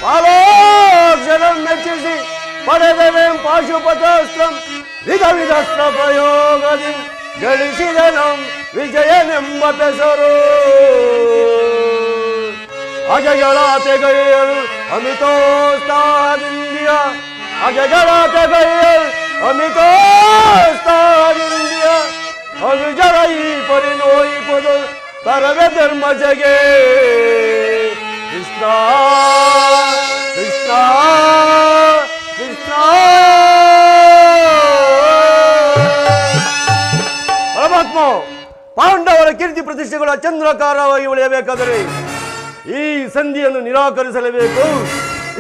ಪಾಲೋಕ್ಷಣಂ ಮೆಚ್ಚಿಸಿ ಪಡೆದೆನೆಂ ಪಾಶುಪತಾಸ್ತ್ರಂ. ವಿಧ ವಿಧಸ್ತ್ರ ಪ್ರಯೋಗದಿ ಗಳಿಸಿದೆನಂ ವಿಜಯನೆಂಬ ಹೆಸರು. ಅಜಗಳ ತೆಗೆಯಲು ಅಮಿತೋತ್ಸಾಹದಿಂದಿಯ. ಅಜಗಳ ತೆಗೆಯಲು ಅಮಿತೋತ್ಸಾಹದಿಂದಿಯ. ಅನುಜರ ಈ ಪರಿನೋಯಿಪದು ತರವೆ ಧರ್ಮ ಜಗೆ. ಕೃಷ್ಣ ಕೃಷ್ಣ ಕೃಷ್ಣ. ಪರಮಾತ್ಮ, ಪಾಂಡವರ ಕೀರ್ತಿ ಪ್ರತಿಷ್ಠೆಗಳ ಚಂದ್ರಕಾರವಾಗಿ ಉಳಿಯಬೇಕಾದರೆ ಈ ಸಂಧಿಯನ್ನು ನಿರಾಕರಿಸಲೇಬೇಕು.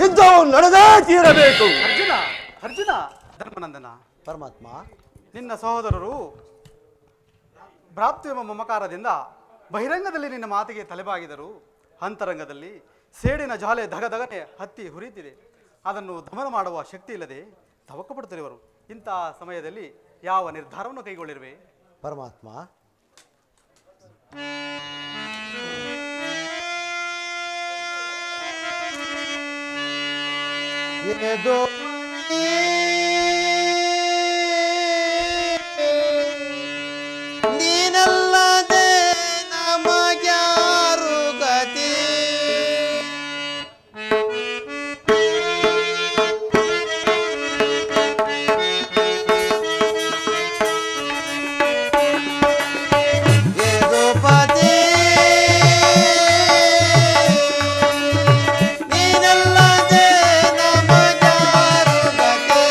ಯುದ್ಧವು ನಡೆದೇ ತೀರಬೇಕು. ಅರ್ಜುನ ಅರ್ಜುನ ಧರ್ಮನಂದನ, ಪರಮಾತ್ಮ ನಿನ್ನ ಸಹೋದರರು ಭ್ರಾತೃ ಎಂಬ ಮಮಕಾರದಿಂದ ಬಹಿರಂಗದಲ್ಲಿ ನಿನ್ನ ಮಾತಿಗೆ ತಲೆಬಾಗಿದರು. ಅಂತರಂಗದಲ್ಲಿ ಸೇಡಿನ ಜಾಲೆ ಧಗಧಗನೆ ಹತ್ತಿ ಹುರಿತಿದೆ. ಅದನ್ನು ದಮನ ಮಾಡುವ ಶಕ್ತಿ ಇಲ್ಲದೆ ತವಕ ಪಡುತ್ತಿರುವರು. ಇಂತಹ ಸಮಯದಲ್ಲಿ ಯಾವ ನಿರ್ಧಾರವನ್ನು ಕೈಗೊಳ್ಳಿರುವೆ? ಪರಮಾತ್ಮ ನೀನಲ್ಲದೆ ನಮಗ್ಯಾರು ಗತಿ. ಯದುಪತಿ ನೀನಲ್ಲದೆ ನಮಗ್ಯಾರು ಗತಿ.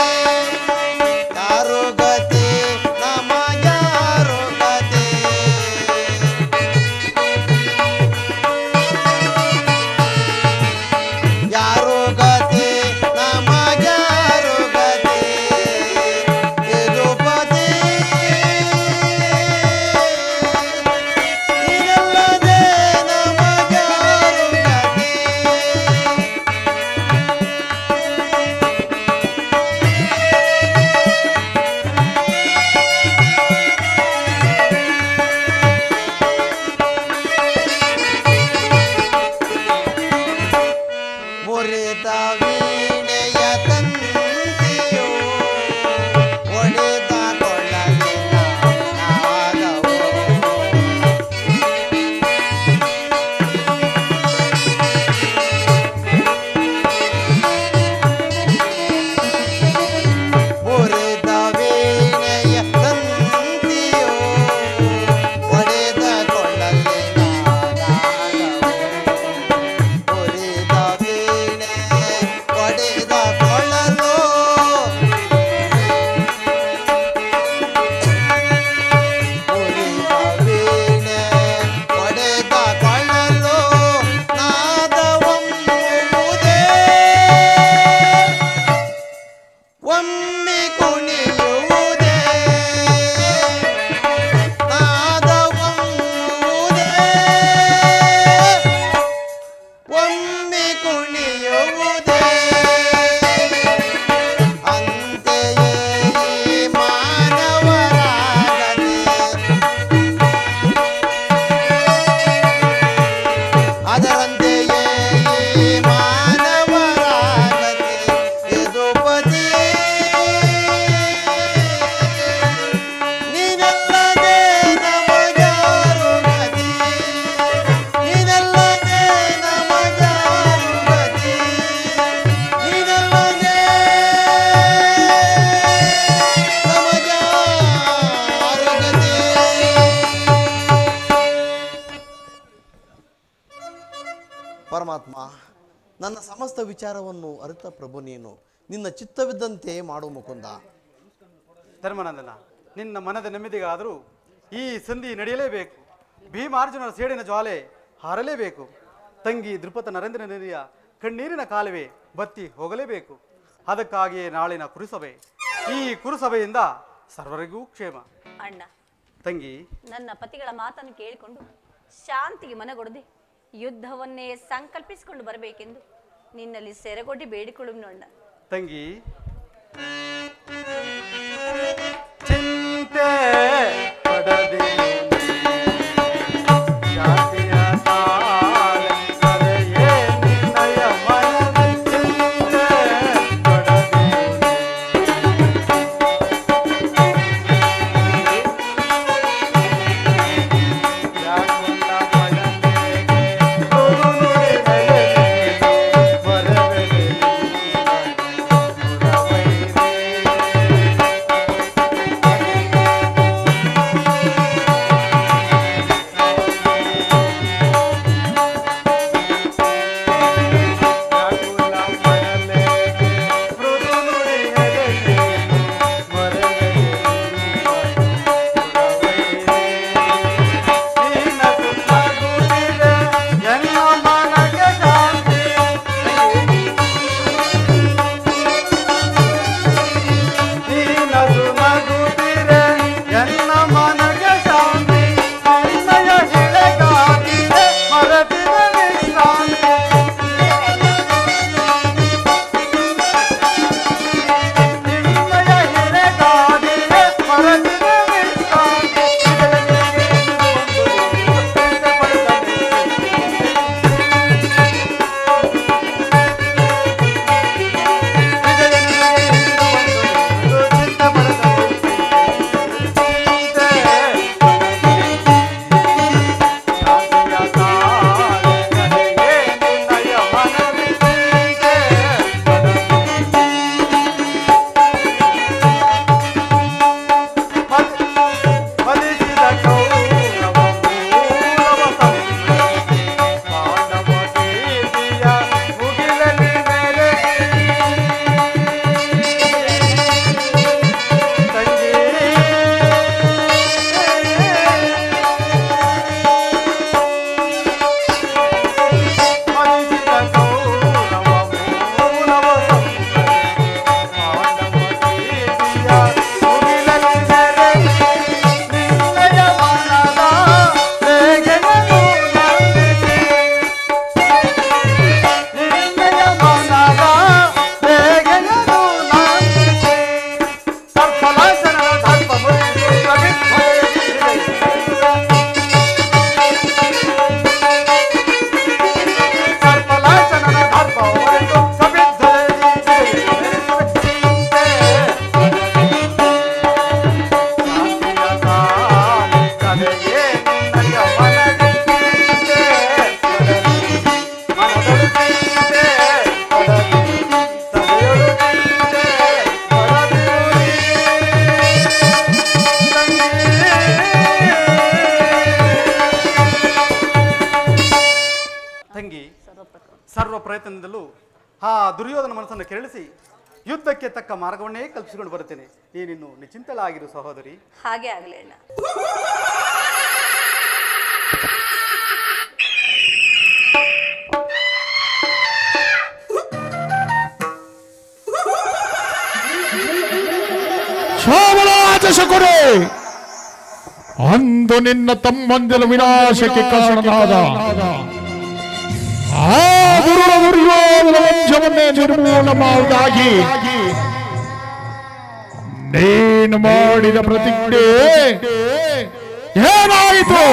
ಪರಮಾತ್ಮ, ನನ್ನ ಸಮಸ್ತ ವಿಚಾರವನ್ನು ಅರಿತ ಪ್ರಭು ನೀನು, ನಿನ್ನ ಚಿತ್ತವಿದ್ದಂತೆ ಮಾಡು ಮುಕುಂದ. ಧರ್ಮನಂದನ, ನಿನ್ನ ಮನದ ನೆಮ್ಮದಿಗಾದರೂ ಈ ಸಂಧಿ ನಡೆಯಲೇಬೇಕು. ಭೀಮಾರ್ಜುನರ ಸೇಡಿನ ಜ್ವಾಲೆ ಹಾರಲೇಬೇಕು. ತಂಗಿ ದೃಪದ ನರೇಂದ್ರ ನದಿಯ ಕಣ್ಣೀರಿನ ಕಾಲುವೆ ಬತ್ತಿ ಹೋಗಲೇಬೇಕು. ಅದಕ್ಕಾಗಿಯೇ ನಾಳಿನ ಕುರುಸಭೆ. ಈ ಕುರುಸಭೆಯಿಂದ ಸರ್ವರಿಗೂ ಕ್ಷೇಮ. ಅಣ್ಣ, ತಂಗಿ, ನನ್ನ ಪತಿಗಳ ಮಾತನ್ನು ಕೇಳಿಕೊಂಡು ಶಾಂತಿಗೆ ಮನಗೊಡದೆ ಯುದ್ಧವನ್ನೇ ಸಂಕಲ್ಪಿಸಿಕೊಂಡು ಬರಬೇಕೆಂದು ನಿನ್ನಲ್ಲಿ ಸೆರೆಗೊಡ್ಡಿ ಬೇಡಿಕೊಳ್ಳುವನು ಅಣ್ಣ. ತಂಗಿ, ಚಿಂತೆ ಪಡದೆ ಸರ್ವ ಪ್ರಯತ್ನದಿಂದಲೂ ಆ ದುರ್ಯೋಧನ ಮನಸ್ಸನ್ನು ಕೆರಳಿಸಿ ಯುದ್ಧಕ್ಕೆ ತಕ್ಕ ಮಾರ್ಗವನ್ನೇ ಕಲ್ಪಿಸಿಕೊಂಡು ಬರುತ್ತೇನೆ. ನೀನಿನ್ನು ನಿಶ್ಚಿಂತಳಾಗಿರು ಸಹೋದರಿ. ಹಾಗೆ ಆಗಲಿ ಅಣ್ಣ. ಶಕುರೆ, ಅಂದು ನಿನ್ನ ತಮ್ಮಂದಿರ ವಿನಾಶಕ್ಕೆ ಕಾರಣನಾದ ಆ ದುರ್ಯೋಧನ ವಂಶವನ್ನೇ ನಿರ್ಮೂಲ ಮಾಡುವುದಾಗಿ ನೀನು ಮಾಡಿದ ಪ್ರತಿಜ್ಞೆ ಏನಾಯಿತು?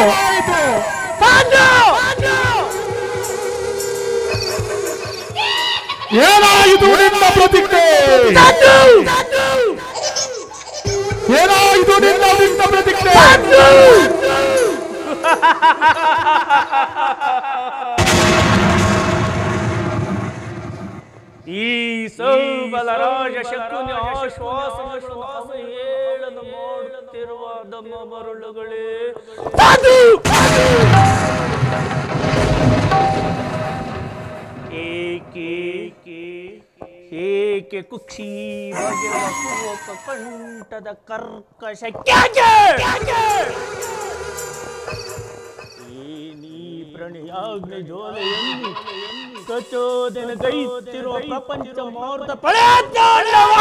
ಏನಾಯಿತು ನಿನ್ನ ಪ್ರತಿಜ್ಞೆ? ಏನಾಯಿತು ನಿನ್ನ ಪ್ರತಿಜ್ಞೆ? ಈ ಸೌಬಲ ರಾಜ ಶಕುನಿ ಆಶ್ವಾಸನ ಹೇಳಲು ಮಾಡುತ್ತಿರುವ ದಮ್ಮ ಮರುಳುಗಳೇ, ಏಕೆ ಕುಕ್ಷಿವಾಗಿರುವ ಕುವಕ ಕಂಠದ ಕರ್ಕಶ ನೀ ಪ್ರಣಯಾಗ್ನಿ ಜ್ವಾಲೆಯನ್ನು ಪ್ರಚೋದನೆ ಗೈತಿರುವ ಪ್ರಪಂಚ ಮಾರುತ ಪಳೆಯಾಟವ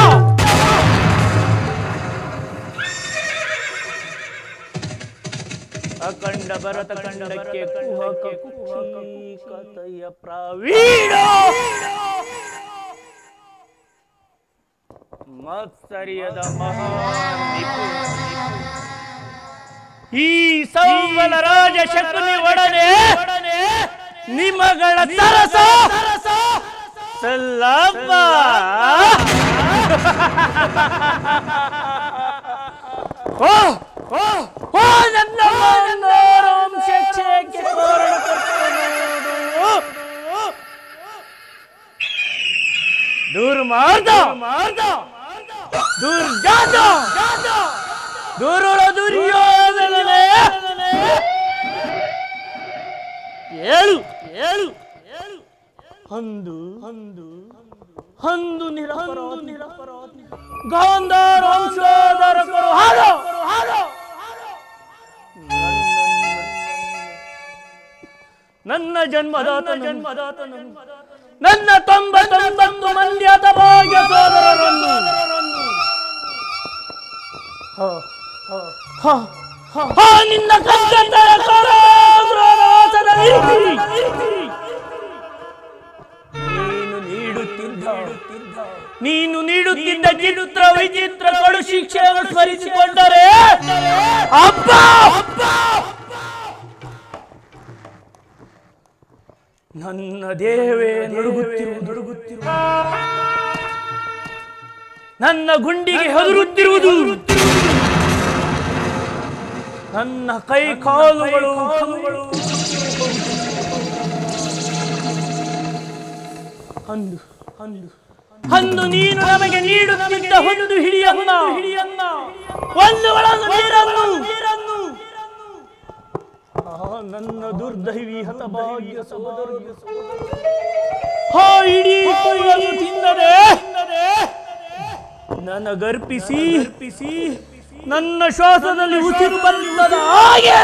ಅಖಂಡ ಭರತ ಖಂಡಕ್ಕೆ ಕುಹಕ ಕುಕ್ಷಿ ಕಥೆಯ ಪ್ರವೀಣ ಮತ್ಸರ್ಯದ ಮಹಾನಿಪುಣ ಈ ಸೌವಲ ರಾಜ ಶಕುನಿ ಒಡನೆ ನಿಮಗಳ ಸರಸ ಸಲ್ಲಪ್ಪ ಓ ನನ್ನ ವಂಶಕ್ಕೆ ತೋರಣ ದುರ್ಮಾರ್ಗ ದುರ್ಜಾತ ದುರುಳ ದುರ್ಯೋಧನನೇ ಏಳು ಏಳು ಹಂದು ನಿರಪರಾಧಿ ಗಾಂಧಾರ ವಂಶೋಧರಕರು ಹಾರೋ ನನ್ನ ಜನ್ಮದಾತನು ನನ್ನ 99 ಮಂದಿ ಹತಭಾಗ್ಯ ಸೋದರರನ್ನು ನಿನ್ನ ಕಂಠತರ ಕಾರಾಗೃಹವಾಸದಲ್ಲಿ ನೀನು ನೀಡುತ್ತಿದ್ದ ಚಿತ್ರ ವಿಚಿತ್ರ ಕಡು ಶಿಕ್ಷೆಯನ್ನು ಸ್ಮರಿಸಿಕೊಂಡರೆ ಅಪ್ಪ ನನ್ನ ದೇಹವೇ ನಡುಗುತ್ತಿರುವುದು ನನ್ನ ಗುಂಡಿಗೆ ಹೆದರುತ್ತಿರುವುದು ನನ್ನ ಕೈ ಕಾಲುಗಳು ಅಂದು ನೀನು ನಮಗೆ ನೀಡುತ್ತಿದ್ದ ಒಂದು ಹಿಡಿಯನ್ನ ಒಂದುಗಳನ್ನು ನೀರನ್ನು ನನ್ನ ದುರ್ದೈವಿ ಹತಭಾಗ್ಯ ಸಹೋದರ ಇಡೀ ಕುರಿಯನ್ನು ತಿನ್ನದೆ ನನಗರ್ಪಿಸಿ ನನ್ನ ಶ್ವಾಸದಲ್ಲಿ ಉಸಿರು ಬಂದದ ಹಾಗೆ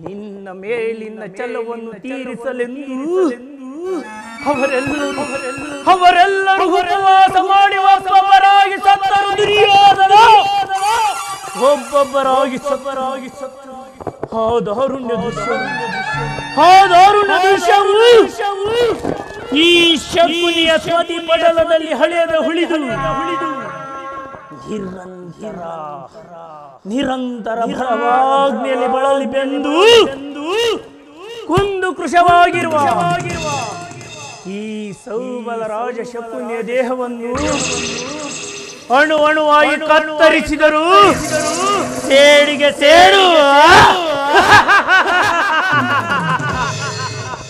ನಿನ್ನ ಮೇಲಿನ ಛಲವನ್ನು ತೀರಿಸಲೆಂದು ಅವರೆಲ್ಲರೂ ಉಪವಾಸ ಮಾಡಿ ಒಬ್ಬೊಬ್ಬರಾಗಿ ಸತ್ತರು ದುರ್ಯೋಧನ ಒಬ್ಬೊಬ್ಬರಾಗಿ ಸತ್ತರು ದಾರುಣ್ಯ ದೃಶ್ಯವು ಈ ಶಕುನಿಯ ಸ್ವಾತಿ ಪಟಲದಲ್ಲಿ ಹಳೆಯದ ಹುಳಿದು ನಿರಂತರ ಭರವಾಗ್ನಿಯಲ್ಲಿ ಬಳಲಿ ಬೆಂದು ಕುಂದು ಕೃಶವಾಗಿರುವ ಈ ಸೌಬಲ ರಾಜ ಶಕುನಿಯ ದೇಹವನ್ನು ಅಣುವಾಗಿ ಕತ್ತರಿಸಿದರು ಸೇಡಿಗೆ ಸೇಡು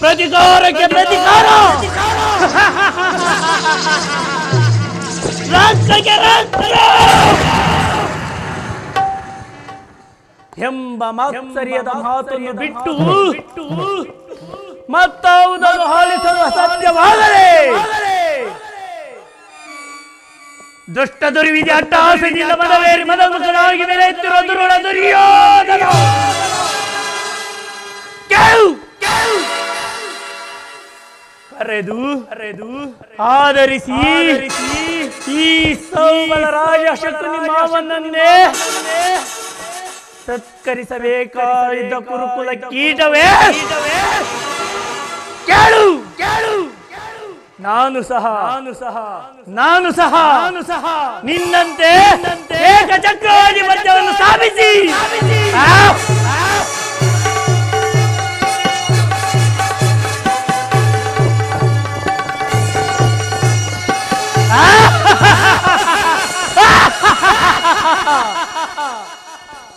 ಪ್ರತಿಕಾರಕ್ಕೆ ಪ್ರತಿಕಾರ ರಕ್ತಕ್ಕೆ ರಕ್ತ ಎಂಬ ಮಾತ್ಸರ್ಯದ ಮಾತನ್ನು ಬಿಟ್ಟು ಮತ್ತಾವುದನ್ನು ಹಾಲಿಸಲು ಸಾಧ್ಯವಾಗಲೇ ದುಷ್ಟ ದುರ್ವಿಧಿ ಅಟ್ಟಹಾಸದಿಂದ ಮದವೇರಿ ಮದಮುಖನಾಗಿ ಮೆರೆಯುತ್ತಿರುವ ದುರುಳ ದುರ್ಯೋಧನ ಕರೆದು ಆದರಿಸಿ ಈ ಸೌಬಲ ರಾಜ ಶಕುನಿ ಮಾವನನ್ನೇ ಸತ್ಕರಿಸಬೇಕಾದ ಕುರುಕುಲ ಕೀಟವೇ ಕೇಳು ನಾನು ಸಹ ನಿನ್ನಂತೆ ಏಕಚಕ್ರಾಧಿಪತ್ಯವನ್ನು ಸ್ಥಾಪಿಸಿ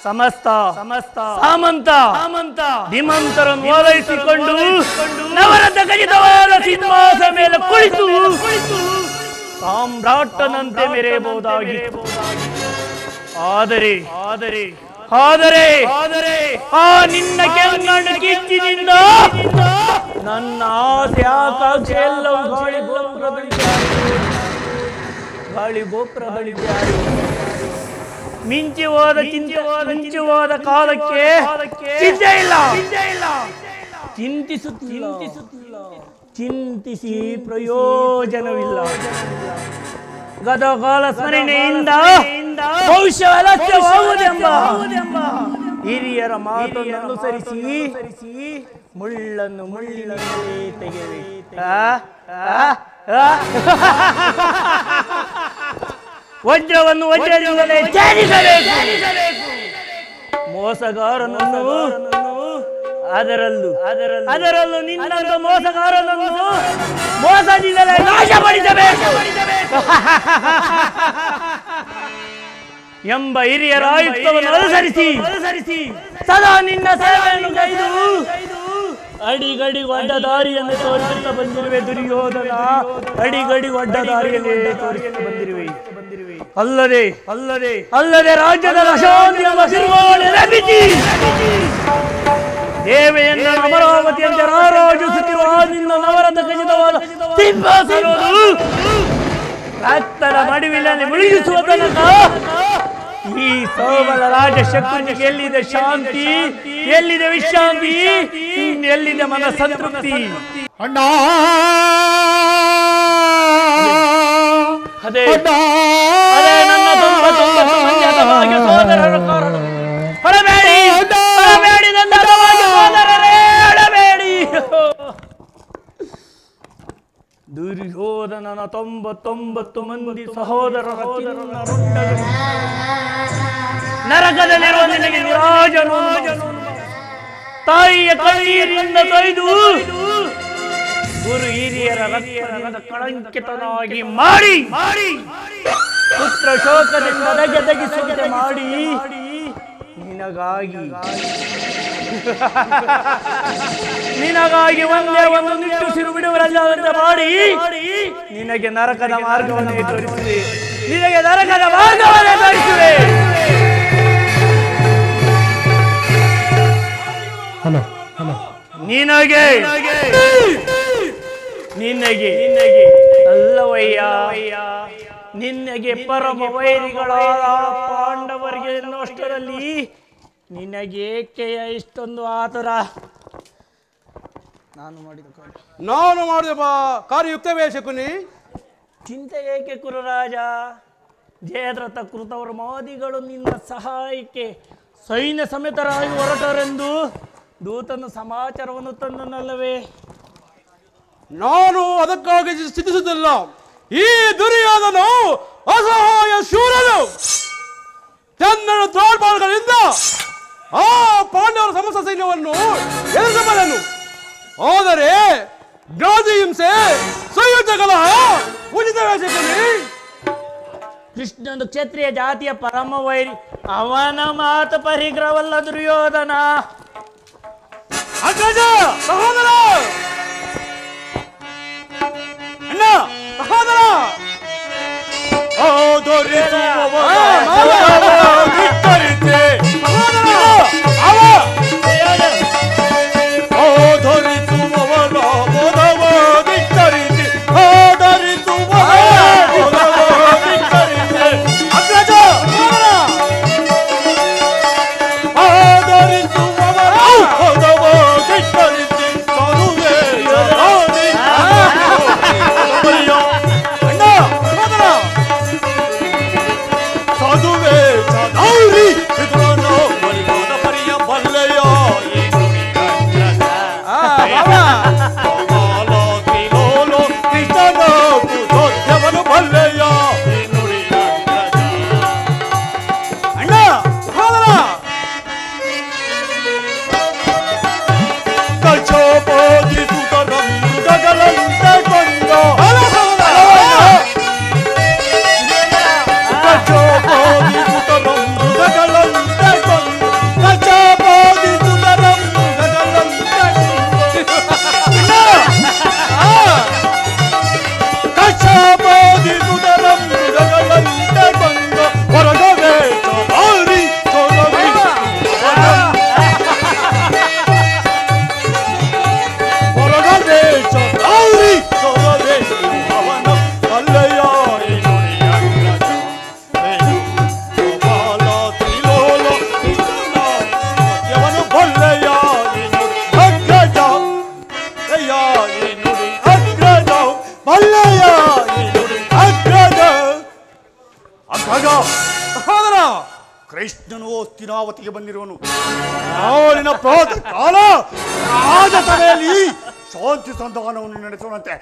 ಸಮಸ್ತ ಸಾಮಂತ ಧೀಮಂತರನ್ನು ಓಲೈಸಿಕೊಂಡು ನವರಥ ಖಚಿತವಾದ ಸಿಂಹಾಸನ ಮೇಲೆ ಕುಳಿತು ಸಾಮ್ರಾಟನಂತೆ ಮೆರೆಯಬಹುದಾಗಿತ್ತು. ಆದರೆ ಆ ನಿನ್ನ ಕೆಂಗಣ್ಣು ಕಿಚ್ಚಿನಿಂದ ನನ್ನ ಆಸೆ ಆಕಾಂಕ್ಷೆ ಎಲ್ಲವೂ ಗಾಳಿ ಗೋಪುರದಲ್ಲಿದ್ದಾರೆ. ಮಿಂಚಿ ಹೋದ ಕಾಲಕ್ಕೆ ಚಿಂತೆ ಇಲ್ಲ. ಚಿಂತಿಸಿ ಪ್ರಯೋಜನವಿಲ್ಲ. ಗತಕಾಲ ಸ್ಮರಣೆಯಿಂದ ಭವಿಷ್ಯವಾಗುವುದೆಂಬ ಹಿರಿಯರ ಮಾತನ್ನು ಅನುಸರಿಸಿ ಮುಳ್ಳನ್ನು ಮುಳ್ಳಿನಲ್ಲಿ ತೆಗೆಯಬೇಕು. ವಜ್ರವನ್ನು ವಜ್ರದಿಂದಲೇ ಛೇದಿಸಬೇಕು. ಮೋಸಗಾರನನ್ನು ಅದರಲ್ಲೂ ನಿನ್ನಂತ ಮೋಸಗಾರನನ್ನು ಮೋಸದಿಂದಲೇ ನಾಶಪಡಿಸಬೇಕು ಎಂಬ ಹಿರಿಯರ ಆಯುಕ್ತವನ್ನು ಅನುಸರಿಸಿ ಸದಾ ನಿನ್ನ ಸೇವೆಯನ್ನು ಕೈದು ಅಡಿಗಡಿ ಒಡ್ಡ ದಾರಿಯನ್ನು ತೋರಿಸುತ್ತಾ ಬಂದಿರುವೆ ದುರ್ಯೋಧನ. ಅಡಿಗಡಿ ಒಡ್ಡ ದಾರಿಯಲ್ಲಿ ತೋರಿಸುತ್ತಾ ಬಂದಿರುವೆ. ಅಲ್ಲದೆ ರಾಜ್ಯದ ಅಶಾಂತಿ ಎಂಬ ಸಿರುವಾಣಿ ರಮಿಸಿ ದೇವೆಯನ್ನ ಅಮರಾವತಿಯಂತೆ ರಾರಾಜಿಸುತ್ತಿರುವ ನಿನ್ನ ನವರಥ ಖಚಿತವಾದ ಸಿಂಹಾಸನವನ್ನು ರಕ್ತದ ಮಡುವಿನಲ್ಲಿ ಮುಳುಗಿಸುವ ತನಕ ಈ ಸೋಮಲ ರಾಜಶಕ್ತಿಗೆ ಎಲ್ಲಿದೆ ಶಾಂತಿ, ಎಲ್ಲಿದೆ ವಿಶ್ರಾಂತಿ, ಎಲ್ಲಿದೆ ಮನ ಸಂತೃಪ್ತಿ? ಅಣ್ಣ ಅದೇ ನನ್ನ 99 ಮಂದಿ ಹತಭಾಗ್ಯ ಸೋದರರ ಕಾರಣ. ಹೊರಬೇಡಿ ನನ್ನ ಹತಭಾಗ್ಯ ಸೋದರರೇ, ಹೊರಬೇಡಿ. ದುರ್ಯೋಧನನ 99 ಮಂದಿ ಸಹೋದರರ ನರಕದ ನೆರವು ನಿನಗೆ ವಿರಾಜನು. ತಾಯಿಯ ಕಣ್ಣೀರಿನಿಂದ ತೊಯ್ದು ಗುರು ಹಿರಿಯರ ರಕ್ತದಿಂದ ಕಳಂಕಿತನಾಗಿ ಮಾಡಿ ಪುತ್ರ ಶೋಕದಿಂದ ದಗೆದಗಿಸುವಂತೆ ಮಾಡಿ ನಿನಗಾಗಿ ಒಂದೇ ಒಂದು ನಿಟ್ಟುಸಿರು ಬಿಡುವರಲ್ಲದಂತೆ ಮಾಡಿ ನಿನಗೆ ನರಕದ ಮಾರ್ಗವನ್ನೇ ತೋರಿಸಿದೆ. ನಿನಗೆ ಅಲ್ಲವಯ್ಯ, ನಿನಗೆ ಪರಮ ವೈರಿಗಳಾದ ಪಾಂಡವರಿಗೆ ಎನ್ನುವಷ್ಟರಲ್ಲಿ ನಿನಗೇಕೆಯ ಇಷ್ಟೊಂದು ಆತುರ? ನಾನು ಮಾಡಿದ ಕಾರ್ಯಯುಕ್ತವೇ ಶಕುನಿ? ಚಿಂತೆ ಏಕೆ ಕುರುರಾಜ? ಜಯದ್ರಥ ಕೃತವರ ಮಾದಿಗಳು ನಿನ್ನ ಸಹಾಯಕ್ಕೆ ಸೈನ್ಯ ಸಮೇತರಾಗಿ ಹೊರಟರೆಂದು ದೂತನ ಸಮಾಚಾರವನ್ನು ತಂದನಲ್ಲವೇ? ನಾನು ಅದಕ್ಕಾಗಿ ಚಿಂತಿಸುತ್ತಿಲ್ಲ. ಈ ದುರ್ಯೋಧನು ಅಸಹಾಯ ಶೂರನು. ಚಂದ್ರನ ದ್ರೋಳ್ಪಾಲಗಳಿಂದ ಆ ಪಾಂಡವರ ಸಮಸ್ತ ಸೈನ್ಯವನ್ನು ಎದುರಿಸಬಲ್ಲನು. ಆದರೆ ಗಾದಿ ಹಿಂಸೆ, ಸಂಯುಕ್ತ ಕಲಹ ಉಚಿತವೇ ಶಕುನಿ? ಕೃಷ್ಣನು ಕ್ಷತ್ರಿಯ ಜಾತಿಯ ಪರಮ ವೈರಿ. ಅವನ ಮಾತು ಪರಿಗ್ರಹವಲ್ಲ ದುರ್ಯೋಧನ. ಅಗ್ರಜ, ಸಹೋದರ, ಅಣ್ಣ, ಸಹೋದರ, ಕೃಷ್ಣನು ಹಸ್ತಿನಾವತಿಗೆ ಬಂದಿರುವನು. ನಾಳಿನ ಪ್ರಾತಃ ಕಾಲ ರಾಜಸಭೆಯಲ್ಲಿ ಶಾಂತಿ ಸಂಧಾನವನ್ನು ನಡೆಸುವಂತೆ.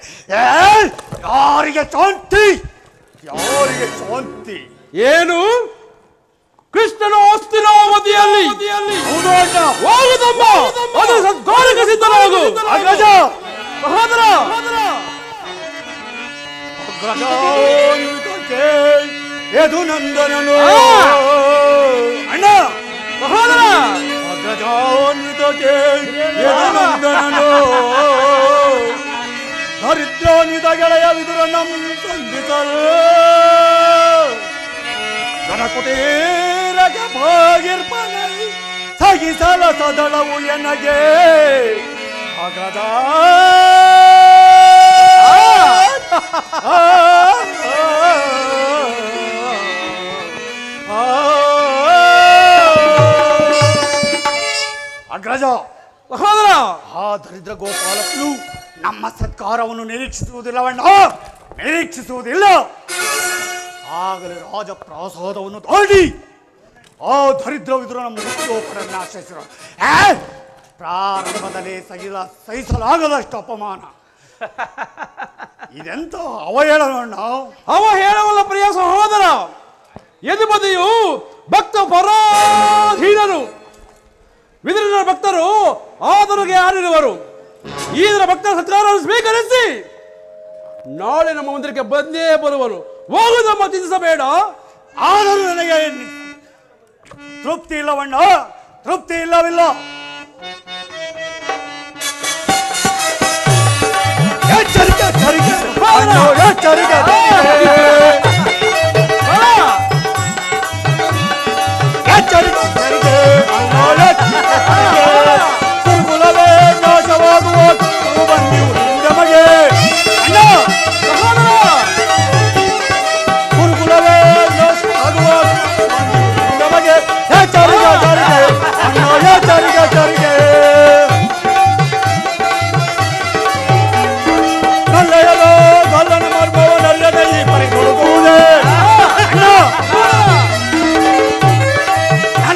ಯಾರಿಗೆ ಶಾಂತಿ, ಯಾರಿಗೆ ಶಾಂತಿ? ಏನು ಕೃಷ್ಣನು ಹಸ್ತಿನಾವತಿಯಲ್ಲಿ ಹೋಗುದಮ್ಮ, ಅದು ಸತ್ಕಾರ್ಯಕ್ಕೆ ಸಿದ್ಧನಾಗು. ಅಗ್ರಜ ಸಹೋದರ ಯದು ನಂದನನು ಅಣ್ಣ ಸಹೋದರ ಅಗ್ರಜಾನ್ವಿತಕ್ಕೆ ಯದು ನಂದನನು ದರಿದ್ರಾನ್ವಿತ ಗೆಳೆಯ ವಿದುರನಂ ಸಂಧಿಸಲು ಜನಕುಟೀರಗೆ ಭಾಗಿರ್ಪನೈ ಸಗಿಸಲ ಸದಳವು ಎನಗೆ ಅಗ್ರಜ ಅಗ್ರಜ ಸಹೋದರ ಆ ದರಿದ್ರ ಗೋಪಾಲಕನು ನಮ್ಮ ಸತ್ಕಾರವನ್ನು ನಿರೀಕ್ಷಿಸುವುದಿಲ್ಲವಣ್ಣ, ನಿರೀಕ್ಷಿಸುವುದಿಲ್ಲ. ಆಗಲೇ ರಾಜ ಪ್ರಾಸಾದವನ್ನು ದಾಟಿ ಆ ದರಿದ್ರ ವಿದುರನ ಮೃತ್ಯೋಪರನ್ನು ಆಶ್ರಯಿಸಿರು. ಪ್ರಾರಂಭದಲ್ಲಿ ಸಹಿಸಲಾಗದಷ್ಟು ಅಪಮಾನ. ಇದೆಂತ ಅವಹೇಳನಣ್ಣ. ಅವಹೇಳವಲ್ಲ ಪ್ರಿಯ ಸಹೋದರ. ಯದುಪತಿಯು ಭಕ್ತ ಪರಾಧೀನರು, ವಿದುರನ ಭಕ್ತರು ಆದರುಗೆ ಯಾರಿರುವರು. ಈದರ ಭಕ್ತರ ಸತ್ಕಾರವನ್ನು ಸ್ವೀಕರಿಸಿ ನಾಳೆ ನಮ್ಮ ಮಂದಿರಕ್ಕೆ ಬಂದೇ ಬರುವರು. ಹೋಗುದಮ್ಮ, ಚಿಂತಿಸಬೇಡ. ಆದರೂ ನನಗೆ ತೃಪ್ತಿ ಇಲ್ಲವಣ್ಣ, ತೃಪ್ತಿ ಇಲ್ಲವಿಲ್ಲ. ಎಚ್ಚರಿಕೆ, ಎಚ್ಚರಿಕೆ, ಎಚ್ಚರಿಕೆ, ಎಚ್ಚರಿಕೆ, ಕುರುಕುಲವೇ ನಾಶವಾಗುವ ಬಂದಿವು ನಮಗೆ. ಅಣ್ಣ ಕುರುಕುಲವೇ ನಾಶವಾಗುವ ನಮಗೆ. ಎಚ್ಚರಿಕೆ, ಎಚ್ಚರಿಕೆ, ಅಣ್ಣ ಎಚ್ಚರಿಕೆ, ಎಚ್ಚರಿಕೆ. ನಲ್ಲೆಯಲು ಗಲ್ಲನ ಮರ್ಮವ ನಲ್ಲದೆ ಈ ಪರಿ ಕೊಡುವುದೇ. ಅಣ್ಣ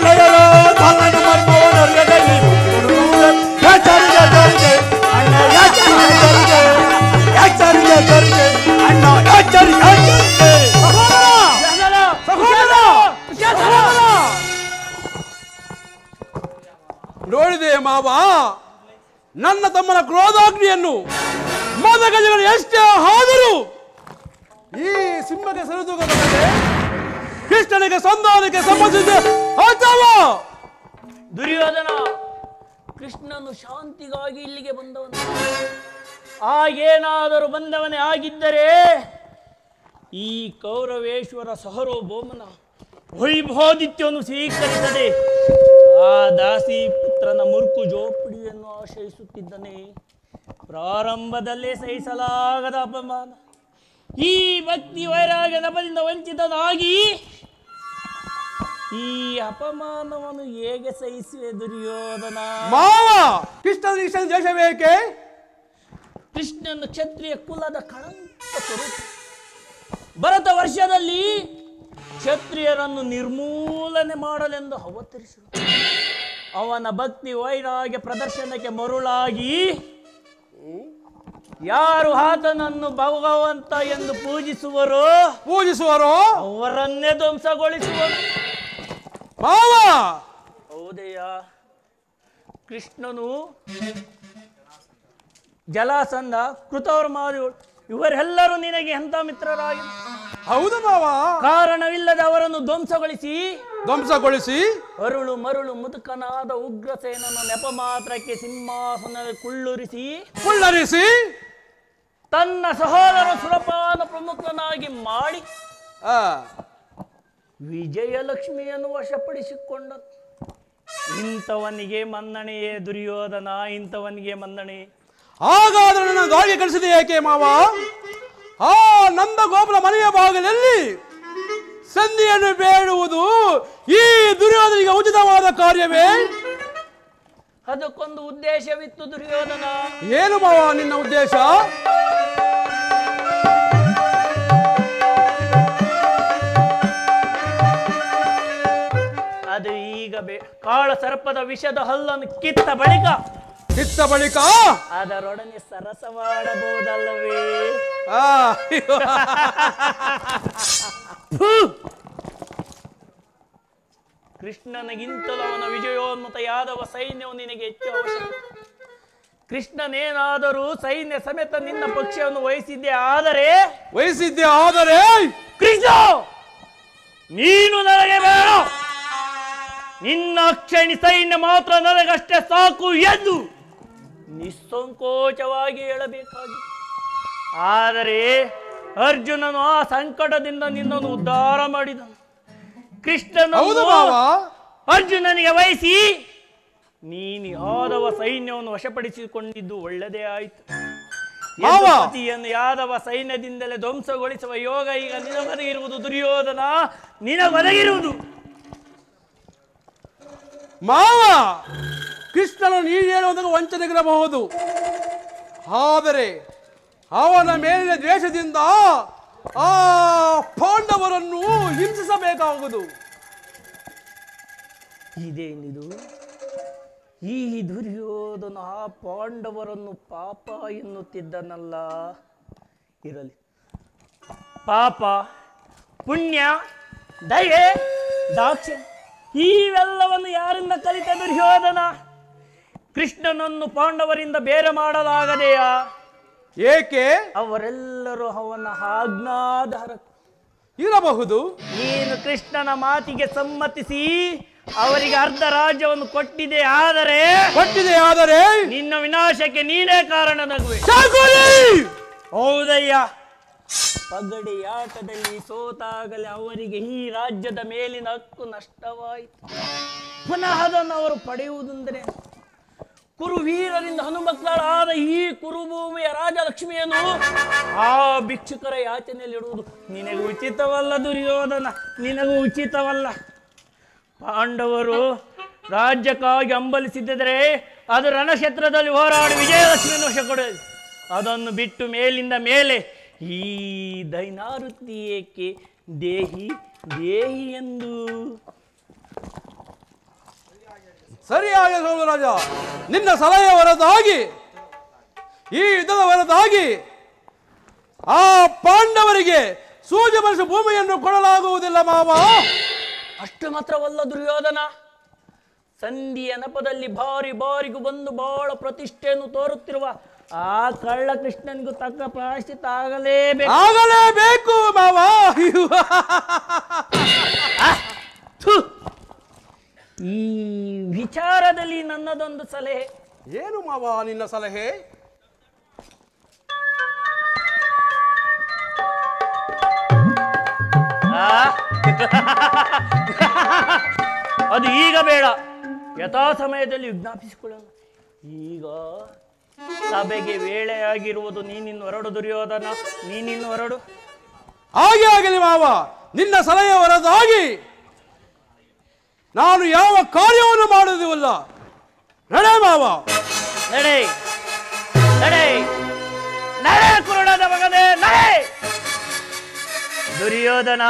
ನಲ್ಲೆಯಲು ಗಲ್ಲನ ಮರ್ಮವ ನಲ್ಲದೆ ಈ ಪರಿ ಕೊಡುವುದೇ. ಎಚ್ಚರಿಕೆ, ಎಚ್ಚರಿಕೆ, ಅಣ್ಣ ಎಚ್ಚರಿಕೆ, ಎಚ್ಚರಿಕೆ, ಎಚ್ಚರಿಕೆ, ಎಚ್ಚರಿಕೆ, ಅಣ್ಣ ಎಚ್ಚರಿಕೆ, ಎಚ್ಚರಿಕೆ. ನೋಡಿದೆ ಮಾವ, ನನ್ನ ತಮ್ಮನ ಕ್ರೋಧಾಗ್ನಿಯನ್ನು ಮದಗಜಗಳು ಎಷ್ಟೇ ಆದರೂ ಈ ಸಿಂಹಕ್ಕೆ ಸರಿದೂಗಬಲ್ಲದೆ ಕೃಷ್ಣನಿಗೆ ಸಂಧಾನಕ್ಕೆ ಸಂಬಂಧಿಸಿದ ದುರ್ಯೋಧನ, ಕೃಷ್ಣನು ಶಾಂತಿಗಾಗಿ ಇಲ್ಲಿಗೆ ಬಂದವನು. ಆಗೇನಾದರೂ ಬಂದವನೇ ಆಗಿದ್ದರೆ ಈ ಕೌರವೇಶ್ವರ ಸಹರೋಭೌಮನ ವೈಭಾದಿತ್ಯವನ್ನು ಸ್ವೀಕರಿಸದೆ ಆ ದಾಸಿ ಪುತ್ರನ ಮುರುಕು ಜೋಪಡಿಯನ್ನು ಆಶ್ರಯಿಸುತ್ತಿದ್ದನೇ. ಪ್ರಾರಂಭದಲ್ಲೇ ಸಹಿಸಲಾಗದ ಅಪಮಾನ, ಈ ಭಕ್ತಿ ವೈರಾಗ್ಯ ನಪದಿಂದ ವಂಚಿತನಾಗಿ ಈ ಅಪಮಾನವನ್ನು ಹೇಗೆ ಸಹಿಸುವೆ ದುರ್ಯೋಧನ? ಮಾವ, ಕೃಷ್ಣನ ದೇಶ ಬೇಕೆ? ಕೃಷ್ಣನ ಕ್ಷತ್ರಿಯ ಕುಲದ ಕಳಂಕ ಸ್ವರೂಪ. ಭರತ ವರ್ಷದಲ್ಲಿ ಕ್ಷತ್ರಿಯರನ್ನು ನಿರ್ಮೂಲನೆ ಮಾಡಲೆಂದು ಅವತರಿಸಿರು. ಅವನ ಭಕ್ತಿ ವೈರಾಗ್ಯ ಪ್ರದರ್ಶನಕ್ಕೆ ಮರುಳಾಗಿ ಯಾರು ಆತನನ್ನು ಭಗವಂತ ಎಂದು ಪೂಜಿಸುವರೋ ಅವರನ್ನೇ ಧ್ವಂಸಗೊಳಿಸುವರು. ಮಾವ, ಹೌದಯ್ಯ. ಕೃಷ್ಣನು ಜಲಾಸಂಧ, ಕೃತವರ್ಮಾದಿಗಳು ಇವರೆಲ್ಲರೂ ನಿನಗೆ ಎಂಥ ಮಿತ್ರರಾಗಿ? ಹೌದು ಮಾವ. ಕಾರಣವಿಲ್ಲದೆ ಅವರನ್ನು ಧ್ವಂಸಗೊಳಿಸಿ ಅರುಳು ಮರುಳು ಮುದುಕನಾದ ಉಗ್ರಸೇನನ ನೆಪ ಮಾತ್ರಕ್ಕೆ ಸಿಂಹಾಸನದಲ್ಲಿ ಕುಳ್ಳರಿಸಿ ತನ್ನ ಸಹೋದರ ಸುರಪಾನ ಪ್ರಮುಖನಾಗಿ ಮಾಡಿ ವಿಜಯಲಕ್ಷ್ಮಿಯನ್ನು ವಶಪಡಿಸಿಕೊಂಡ. ಇಂಥವನಿಗೆ ಮನ್ನಣೆಯೇ ದುರ್ಯೋಧನ, ಇಂಥವನಿಗೆ ಮನ್ನಣೆ. ಹಾಗಾದ್ರೆ ನನ್ನ ಗಾಳಿಗೆ ಕಳಿಸಿದೆ ಏಕೆ ಮಾವ? ಆ ನಂದ ಗೋಪುರ ಮನೆಯ ಭಾಗದಲ್ಲಿ ಸಂಧಿಯನ್ನು ಬೇಡುವುದು ಈ ದುರ್ಯೋಧನಿಗೆ ಉಚಿತವಾದ ಕಾರ್ಯವೇ? ಅದಕ್ಕೊಂದು ಉದ್ದೇಶವಿತ್ತು ದುರ್ಯೋಧನ. ಏನು ಮಾವ ನಿನ್ನ ಉದ್ದೇಶ? ಕಾಳ ಸರ್ಪದ ವಿಷದ ಹಲ್ಲನ್ನು ಕಿತ್ತ ಬಳಿಕ ಅದರೊಡನೆ ಸರಸ ಮಾಡಬಹುದಲ್ಲವೇ? ಕೃಷ್ಣನಿಗಿಂತಲೂ ಅವನ ವಿಜಯೋನ್ಮುತ ಯಾದವ ಸೈನ್ಯವು ನಿನಗೆ ಹೆಚ್ಚು ಅವಶ್ಯಕ. ಕೃಷ್ಣನೇನಾದರೂ ಸೈನ್ಯ ಸಮೇತ ನಿನ್ನ ಪಕ್ಷವನ್ನು ವಹಿಸಿದ್ದೆ ಆದರೆ ಕೃಷ್ಣ ನೀನು ನನಗೆ ಬೇಡ, ನಿನ್ನ ಅಕ್ಷಣಿ ಸೈನ್ಯ ಮಾತ್ರ ನನಗಷ್ಟೇ ಸಾಕು ಎಂದು ನಿಸ್ಸಂಕೋಚವಾಗಿ ಹೇಳಬೇಕಾಗಿತ್ತು. ಆದರೆ ಅರ್ಜುನನು ಆ ಸಂಕಟದಿಂದ ನಿನ್ನನ್ನು ಉದ್ಧಾರ ಮಾಡಿದನು. ಕೃಷ್ಣನು ಅರ್ಜುನನಿಗೆ ವಹಿಸಿ ನೀನು ಯಾದವ ಸೈನ್ಯವನ್ನು ವಶಪಡಿಸಿಕೊಂಡಿದ್ದು ಒಳ್ಳೆಯದೇ ಆಯಿತು. ಪತಿಯನ್ನು ಯಾದವ ಸೈನ್ಯದಿಂದಲೇ ಧ್ವಂಸಗೊಳಿಸುವ ಯೋಗ ಈಗ ನಿನಗೊದಗಿರುವುದು ದುರ್ಯೋಧನ, ನಿನಗೊದಗಿರುವುದು. ಮಾವ, ಕೃಷ್ಣನು ನೀನು ಹೇಳುವುದಕ್ಕೆ ವಂಚನೆಗಿರಬಹುದು, ಆದರೆ ಅವನ ಮೇಲಿನ ದ್ವೇಷದಿಂದ ಆ ಪಾಂಡವರನ್ನು ಹಿಂಸಿಸಬೇಕಾಗುವುದು. ಇದೇನಿದು? ಈ ದುರ್ಯೋಧನ ಆ ಪಾಂಡವರನ್ನು ಪಾಪ ಎನ್ನುತ್ತಿದ್ದನಲ್ಲ. ಇರಲಿ, ಪಾಪ, ಪುಣ್ಯ, ದಯೆ, ದಾಕ್ಷಿಣ್ಯ ಇವೆಲ್ಲವನ್ನು ಯಾರಿಂದ ಕಲಿತ ದುರ್ಯೋಧನ? ಕೃಷ್ಣನನ್ನು ಪಾಂಡವರಿಂದ ಬೇರೆ ಮಾಡಲಾಗದೆಯಾ? ಏಕೆ? ಅವರೆಲ್ಲರೂ ಅವನ ಆಜ್ಞಾಧಾರ ಇರಬಹುದು. ನೀನು ಕೃಷ್ಣನ ಮಾತಿಗೆ ಸಮ್ಮತಿಸಿ ಅವರಿಗೆ ಅರ್ಧ ರಾಜ್ಯವನ್ನು ಕೊಟ್ಟಿದೆ ಆದರೆ ನಿನ್ನ ವಿನಾಶಕ್ಕೆ ನೀನೇ ಕಾರಣನಾಗುವೆ. ಹೌದಯ್ಯ, ಪಗಡೆಯಾಟದಲ್ಲಿ ಸೋತಾಗಲೇ ಅವರಿಗೆ ಈ ರಾಜ್ಯದ ಮೇಲಿನ ಹಕ್ಕು ನಷ್ಟವಾಯಿತು. ಪುನಃ ಅದನ್ನು ಅವರು ಪಡೆಯುವುದೆಂದರೆ ಕುರುವೀರರಿಂದ ಹನುಮಕ್ಕಳಾದ ಈ ಕುರುಭೂಮಿಯ ರಾಜಲಕ್ಷ್ಮಿಯನ್ನು ಆ ಭಿಕ್ಷುಕರ ಯಾಚನೆಯಲ್ಲಿಡುವುದು ನಿನಗೂ ಉಚಿತವಲ್ಲ ದುರ್ಯೋಧನ, ನಿನಗೂ ಉಚಿತವಲ್ಲ. ಪಾಂಡವರು ರಾಜ್ಯಕ್ಕಾಗಿ ಹಂಬಲಿಸಿದ್ದರೆ ಅದು ರಣಕ್ಷೇತ್ರದಲ್ಲಿ ಹೋರಾಡಿ ವಿಜಯಲಕ್ಷ್ಮಿಯನ್ನು ವಶ ಕೊಡೋದು. ಅದನ್ನು ಬಿಟ್ಟು ಮೇಲಿಂದ ಮೇಲೆ ಈ ದೈನಾವೃತ್ತಿ ಏಕೆ ದೇಹಿ ದೇಹಿ ಎಂದು? ಸರಿಯಾಗಿ ರಾಜ, ನಿನ್ನ ಸಲಹೆಯ ಹೊರತಾಗಿ ಈ ಯುದ್ಧದ ಹೊರತಾಗಿ ಆ ಪಾಂಡವರಿಗೆ ಸೂರ್ಯವಂಶ ಭೂಮಿಯನ್ನು ಕೊಡಲಾಗುವುದಿಲ್ಲ ಮಾವ. ಅಷ್ಟು ಮಾತ್ರವಲ್ಲ ದುರ್ಯೋಧನ, ಸಂಧಿಯ ನೆಪದಲ್ಲಿ ಬಾರಿಗೂ ಬಂದು ಬಹಳ ಪ್ರತಿಷ್ಠೆಯನ್ನು ತೋರುತ್ತಿರುವ ಆ ಕಳ್ಳ ಕೃಷ್ಣನಿಗೂ ತಕ್ಕ ಪ್ರಾಯಶ್ಚಿತ್ತ ಆಗಲೇಬೇಕು ಮಾವ. ಈ ವಿಚಾರದಲ್ಲಿ ನನ್ನದೊಂದು ಸಲಹೆ. ಏನು ಮಾವ ನಿನ್ನ ಸಲಹೆ? ಅದು ಈಗ ಬೇಡ, ಯಥಾ ಸಮಯದಲ್ಲಿ ವಿಜ್ಞಾಪಿಸಿಕೊಳ್ಳೋಣ. ಈಗ ಸಭೆಗೆ ವೇಳೆಯಾಗಿರುವುದು. ನೀನಿನ್ನು ಹೊರಡು ದುರ್ಯೋಧನ, ನೀನಿನ್ನು ಹೊರಡು. ಹಾಗೆ ಆಗಲಿ ಮಾವ, ನಿನ್ನ ಸಲಹೆ ಹೊರತಾಗಿ ನಾನು ಯಾವ ಕಾರ್ಯವನ್ನು ಮಾಡುವುದಿಲ್ಲ. ನಡೆ ಮಾವ, ನಡೆ ನಡೆ ನಡೆ ಕುರುಡದ ಮಗನೇ ನಡೆ. ದುರ್ಯೋಧನ,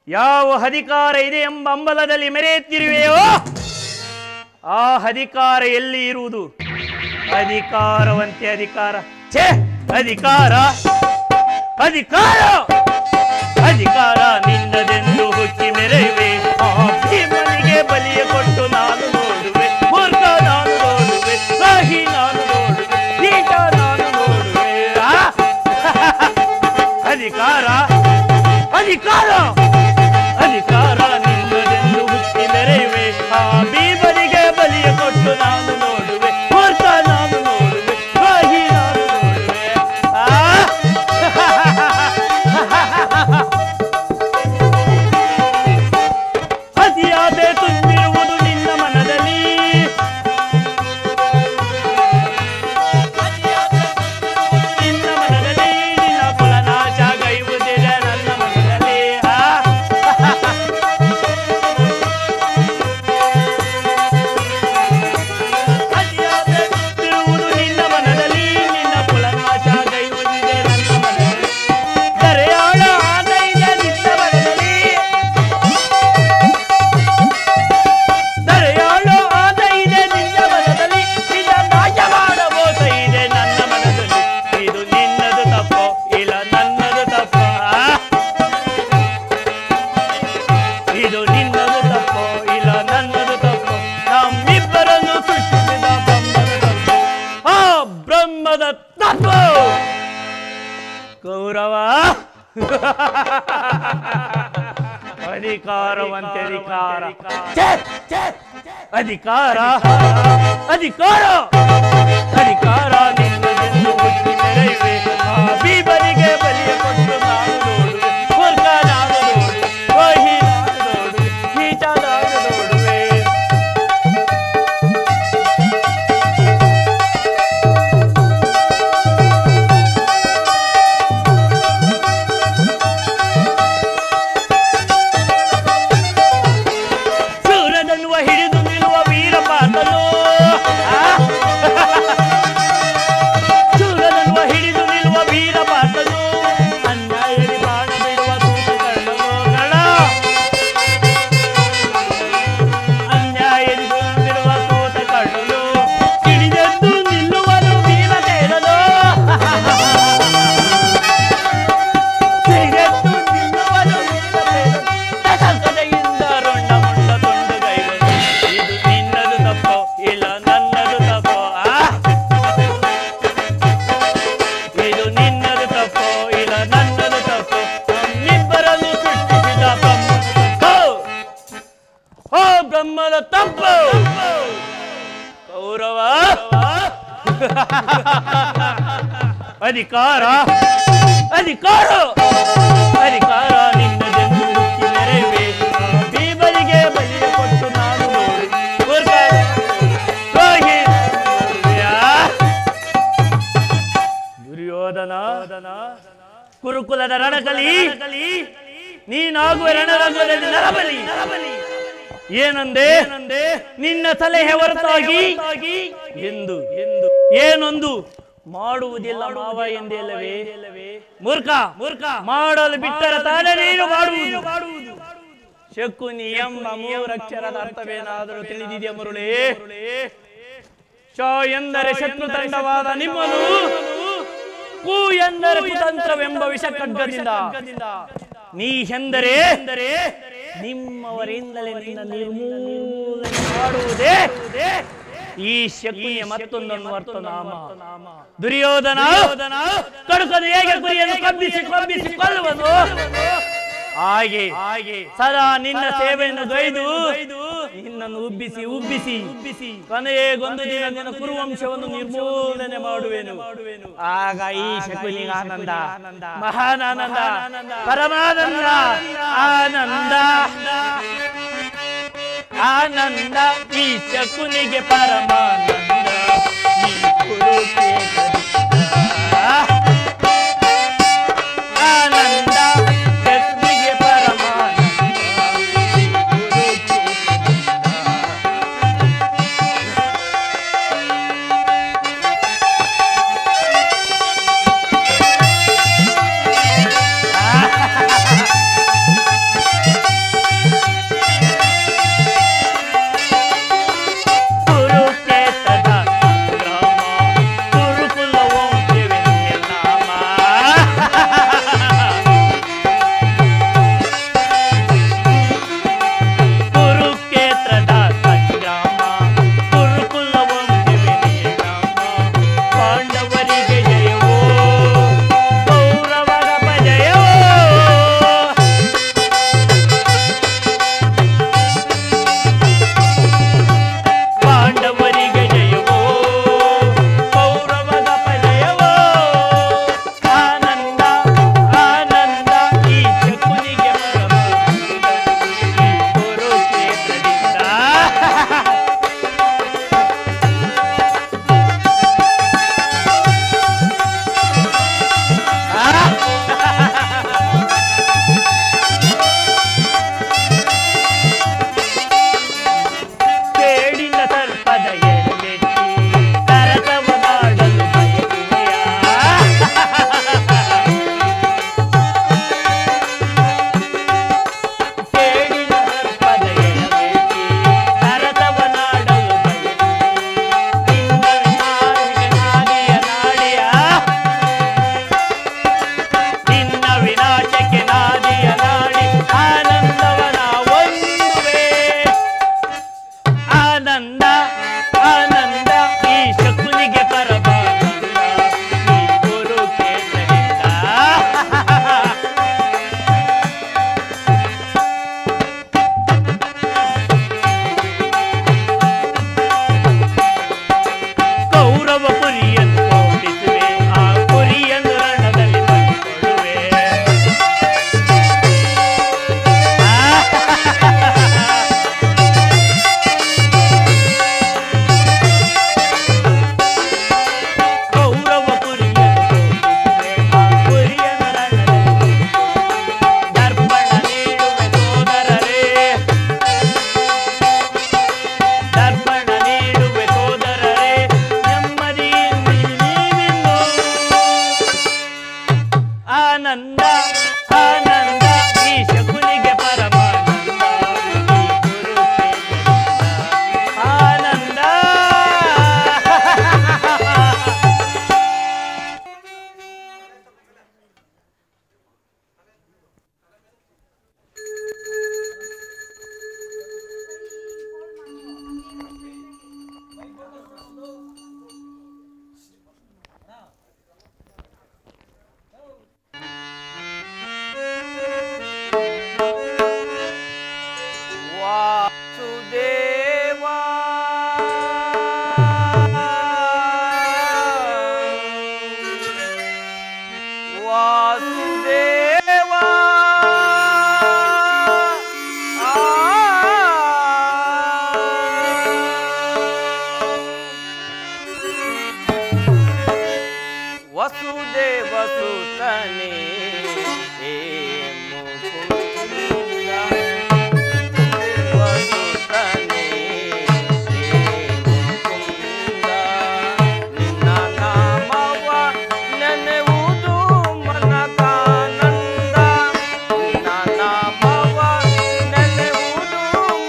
ಯಾವ ಅಧಿಕಾರ ಇದೆ ಎಂಬ ಹಂಬಲದಲ್ಲಿ ಮೆರೆಯುತ್ತಿರುವೆಯೋ ಆ ಅಧಿಕಾರ ಎಲ್ಲಿ ಇರುವುದು? ಅಧಿಕಾರವಂತೆ ಅಧಿಕಾರ, ಛೇ ಅಧಿಕಾರ ಅಧಿಕಾರ ಅಧಿಕಾರ ನಿನ್ನದೆಂದು ಹುಚ್ಚಿ ಮೆರೆಯುವೆ. ಆ ಭೀಮನಿಗೆ ಬಲಿಯ ಕೊಟ್ಟು ನಾನು ನೋಡುವೆ, ಮೂರ್ಖ ನಾನು ನೋಡುವೆ, ರಾಹಿ ನಾನು ನೋಡುವೆ, ಕೀಟ ನಾನು ನೋಡುವೆ. ಅಧಿಕಾರ ಅಧಿಕಾರ ಅಧಿಕಾರ ನಿನ್ನದೆಂದು ಹುಚ್ಚಿ ಮೆರೆಯುವೆ. ಆ ಭೀಮನಿಗೆ ಬಲಿಯ ಕೊಟ್ಟು ನಾನು ನೋಡುವೆ, ಮೂರ್ಖ ನಾನು ನೋಡುವೆ, ರಾಹಿ ನಾನು ನೋಡುವೆ. ಅತಿಯಾದೆ ತುಂಬಿರುವುದು ನಿನ್ನ ಮನ ಅಧಿಕಾರವಂತೆ ಅಧಿಕಾರ ಅಧಿಕಾರ ಅಧಿಕಾರ ಅಧಿಕಾರ ನಿನ್ನದೆಂದು ಹುಟ್ಟಿ ಮೆರೆಯುವೆ ಬೀಬರಿಗೆ ಬಲಿಯ ಕೊಟ್ಟು ನಾನು ನೋಡುವೆ ವರ್ಗ ನಾನು ನೋಡುವೆ ವಹಿ ನಾನು ನೋಡುವೆ ನೀಚ ನಾನು ನೋಡುವೆ ಹಿಡಿದು ನಿಲ್ಲುವ ವೀರ ಪಾತನು ಚೂರನನ್ನುವ ಹಿಡಿದು ನಿಲ್ಲುವ ವೀರ ಪಾತನು ಅನ್ಯಾಯದಲ್ಲಿ ಬಾಣ ಬಿಡುವ ತೂತು ಕಳ್ಳನು ಕಳ್ಳ ಅನ್ಯಾಯದಲ್ಲಿ ಬಿಡುವ ತೂತ ಕಳ್ಳನು ಹಿಡಿದೆದ್ದು ನಿಲ್ಲುವನು ವೀರ ಕೇಳಲು ಹಿಡಿದೆದ್ದು ನಿಲ್ಲುವನು ವೀರ ಕೇಳಲು ಕಡೆಯಿಂದ ರೊಂಡ ಮೊಂಡ ತೊಂಡು ಗೈಗಳು ಇದು ನಿನ್ನದು ತಪ್ಪೋ ಇಲ್ಲ ನನ್ನದು ತಪ್ಪೋ ಇದು ನಿನ್ನದು ತಪ್ಪೋ ಇಲ್ಲ ನನ್ನದು ತಪ್ಪೋ ನಮ್ಮಿಬ್ಬರನ್ನು ಸೃಷ್ಟಿಸಿದ ಬ್ರಹ್ಮದ ತಪ್ಪು ಕೌರವ ಅಧಿಕಾರ ಅಧಿಕಾರ ಅಧಿಕಾರ ನಿನ್ನದೆಂದು ಹುಟ್ಟಿ ಮೆರೆಯುವೆ ಬೀಬರಿಗೆ ಬಲಿಯ ಕೊಟ್ಟು ನಾನು ನೋಡಿ ದುರ್ಯೋಧನ ಕುರುಕುಲದ ರಣಕಲಿ ನೀನಾಗುವ ರಣರಂಗದಲ್ಲಿ ನರಬಲಿ ಏನಂದೆ ನಿನ್ನ ಸಲಹೆ ಹೊರತಾಗಿ ಎಂದು ಏನೊಂದು ಮಾಡುವುದಿಲ್ಲ ಮಾವ ಎಂದೆಲ್ಲವೇ ಮೂರ್ಖ ಮಾಡಲು ಬಿಟ್ಟರೆ ತಾನೇ ನೀನು ಮಾಡುವುದು ಶಕುನಿ ಎಂಬ ಮೂರಕ್ಷರದ ಅರ್ಥವೇನಾದರೂ ತಿಳಿದಿದೆಯ ಮುರುಳೇ ಶ ಎಂದರೆ ಶತ್ರು ತಂಡವಾದ ನಿಮ್ಮನು ಕು ಎಂದರೆ ಕುತಂತ್ರವೆಂಬ ವಿಷ ಖಡ್ಗದಿಂದ ನೀ ಎಂದರೆ ನಿಮ್ಮವರಿಂದಲೇ ನಿನ್ನ ನಿರ್ಮೂಲನೆ ಮಾಡುವುದೇ ಈ ಶಕುನಿಯ ಮತ್ತೊಂದನ್ನು ಅರ್ಥನಾಮ ದುರ್ಯೋಧನ ಕಡುಕದು ಹೇಗೆ ಗುರಿಯನ್ನು ಕಬ್ಬಿಸಿ ಕೊಲ್ಲುವುದು ಹಾಗೆ ಸದಾ ನಿನ್ನ ಸೇವೆಯನ್ನು ಗೈದು ನಿನ್ನನ್ನು ಉಬ್ಬಿಸಿ ಕೊನೆಗೊಂದು ದಿನ ನಿನ್ನ ಕುರುವಂಶವನ್ನು ನಿರ್ಮೂಲನೆ ಮಾಡುವೆನು ಆಗ ಈ ಶಕುನಿಗೆ ಆನಂದ ಮಹಾನಾನಂದ ಪರಮಾನಂದ ಆನಂದ ಈ ಶಕುನಿಗೆ ಪರಮಾನಂದ ಈ ಕುರುಕ್ಷೇತ್ರ ಆನಂದ ಶಕುನಿಗೆ ಪರಮಾನಂದ ಈ ಕುರುಕ್ಷೇತ್ರ ವಸುದೇವ ಸುತನೇ ಹೇ ಮುಕುಂದ ವಸುತನೇ ಹೇ ಮುಕುಂದ ನಿನ್ನ ನಾಮವ ನೆನೆಯುವುದು ಮನಕಾನಂದ ನಿನ್ನ ನಾಮವ ನೆನೆಯುವುದು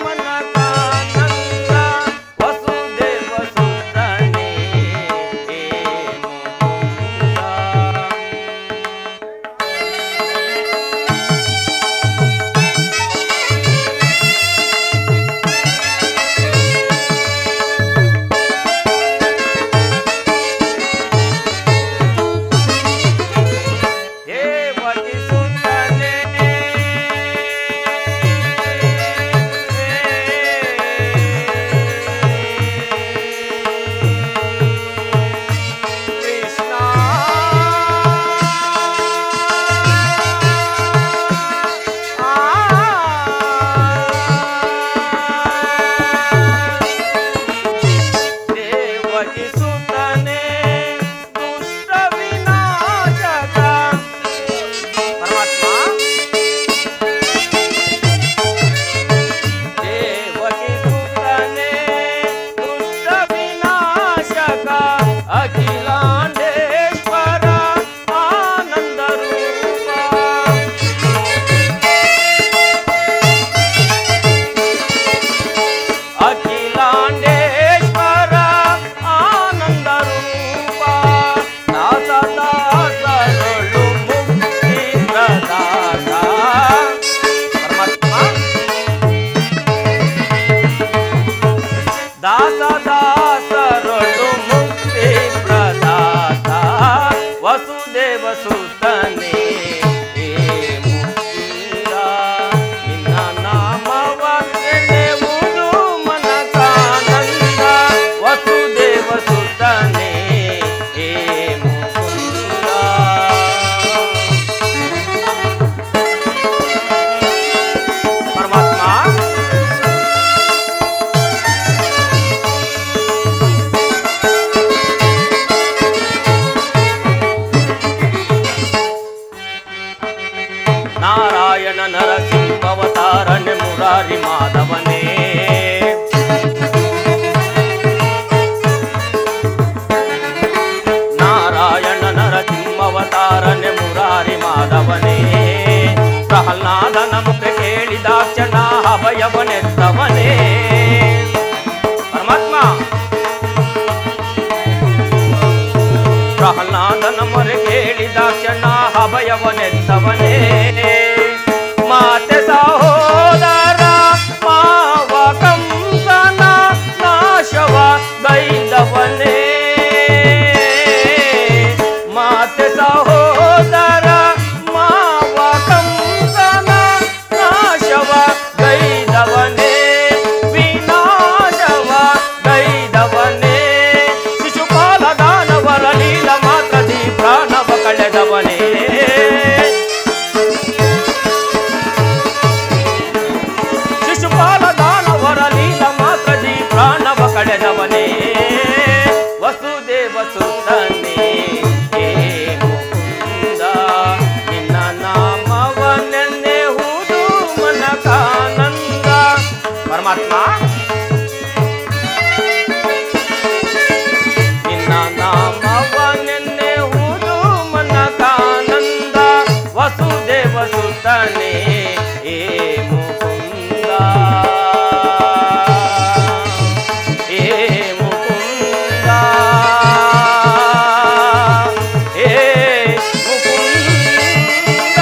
ಮನಕಾನಂದ ವಸುದೇವ ಸುತನೇ ಹೇ ಮುಕುಂದ. ದೇವಕಿ ಸುತನೇ ಕೃಷ್ಣ ದೇವಕಿ ಸುತನೇ ದುಷ್ಟ ವಿನಾಶಕ ಪರಮಾತ್ಮ ದೇವಕಿ ಸುತನೇ ದುಷ್ಟ ವಿನಾಶಕ ಅಖಿಲಾಂಡೇಶ್ವರ ಆನಂದ ರೂಪ ಅಖಿಲಾಂಡೇಶ್ವರ ಆನಂದ ರೂಪ ದಾಸ ದಾಸರೊಳು ಮುಕ್ತಿ ಪ್ರದಾತ ಪರಮಾತ್ಮ ದಾಸ ದಾಸರೊಳು ಮುಕ್ತಿ ಪ್ರದಾತ ವಸುದೇವ ಸುತನೇ ಹೇ ಮುಕುಂದ ನಿನ್ನ ನಾಮವ ನೆನೆಯುವುದು ಮನಕಾನಂದ ವಸುದೇವ ಸುತನೇ ಹೇ ಮುಕುಂದ. ಪರಮಾತ್ಮ ನಾರಾಯಣ ನರಸಿಂಹವತಾರನೆ ಮುರಾರಿ ಮಾಧವನೇ ನಾರಾಯಣ ನರಸಿಂಹವತಾರನೆ ಮುರಾರಿ ಮಾಧವನೇ ಪ್ರಹ್ಲಾದನ ಮುಖ ಕೇಳಿದಾಕ್ಷಣ ಅಭಯವನೆತ್ತವನೇ ಪರಮಾತ್ಮ ಪ್ರಹ್ಲಾದನ ಮೊರೆ ಕೇಳಿದಾಕ್ಷಣ ಅಭಯವನೆತ್ತವನೇ ಮಾತೆ ಸಹೋದರ ಮಾವ ಕಂಸನ ನಾಶವ ಗೈದವನೇ ಮಾತೆ ಸಹೋದರ ಮಾವ ಕಂಸನ ನಾಶವ ಗೈದವನೇ ವಿನಾಶವ ಗೈದವನೇ ಶಿಶುಪಾಲ ದಾನವರ ಲೀಲ ಮಾತ್ರದಿ ಪ್ರಾಣವ ಕಳೆದವನೇ ಶಿಶುಪಾಲ ದಾನವರ ಲೀಲ ಮಾತ್ರದಿ ಪ್ರಾಣವ ಕಳೆದವನೇ ವಸುದೇವ ಸುತನೇ ಹೇ ಮುಕುಂದ ನಿನ್ನ ನಾಮವ ನೆನೆಯುವುದು ಮನಕಾನಂದ ಪರಮಾತ್ಮ ನಿನ್ನ ನಾಮವ ನೆನೆಯುವುದು ಮನಕಾನಂದ ವಸುದೇವ ಸುತನೇ ಹೇ ಮುಕುಂದ ಹೇ ಮುಕುಂದ ಹೇ ಮುಕುಂದ.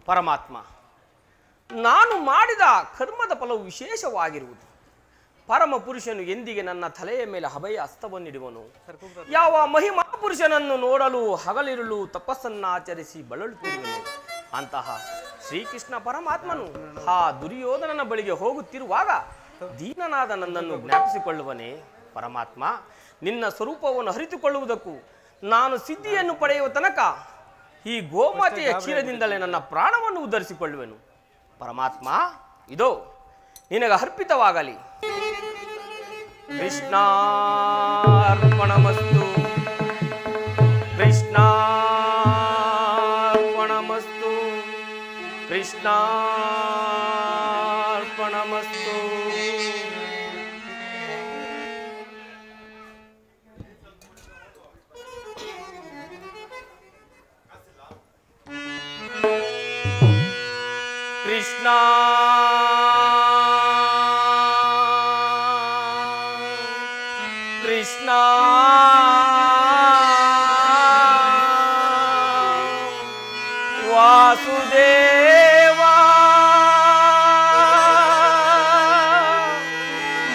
ಪರಮಾತ್ಮ ನಾನು ಮಾಡಿದ ಕರ್ಮದ ಫಲವು ವಿಶೇಷವಾಗಿರುವುದು ಪರಮ ಪುರುಷನು ಎಂದಿಗೆ ನನ್ನ ತಲೆಯ ಮೇಲೆ ಅಭಯ ಹಸ್ತವನ್ನಿಡುವನು ಯಾವ ಮಹಿಮಾ ಪುರುಷನನ್ನು ನೋಡಲು ಹಗಲಿರುಳು ತಪಸ್ಸನ್ನಾಚರಿಸಿ ಬಳಲುತ್ತಿರುವನು ಅಂತಹ ಶ್ರೀಕೃಷ್ಣ ಪರಮಾತ್ಮನು ಆ ದುರ್ಯೋಧನನ ಬಳಿಗೆ ಹೋಗುತ್ತಿರುವಾಗ ದೀನನಾದ ನನ್ನನ್ನು ಜ್ಞಾಪಿಸಿಕೊಳ್ಳುವನೇ ಪರಮಾತ್ಮ ನಿನ್ನ ಸ್ವರೂಪವನ್ನು ಅರಿತುಕೊಳ್ಳುವುದಕ್ಕೂ ನಾನು ಸಿದ್ಧಿಯನ್ನು ಪಡೆಯುವ ತನಕ ಈ ಗೋಮಾತೆಯ ಕ್ಷೀರದಿಂದಲೇ ನನ್ನ ಪ್ರಾಣವನ್ನು ಉದ್ಧರಿಸಿಕೊಳ್ಳುವೆನು ಪರಮಾತ್ಮ ಇದೋ ನಿನಗೆ ಅರ್ಪಿತವಾಗಲಿ ಕೃಷ್ಣಾರ್ಪಣಮಸ್ತು ಕೃಷ್ಣಾರ್ಪಣಮಸ್ತು ಕೃಷ್ಣಾರ್ಪಣಮಸ್ತು. ಕೃಷ್ಣ ಕೃಷ್ಣ ವಾಸುದೇವ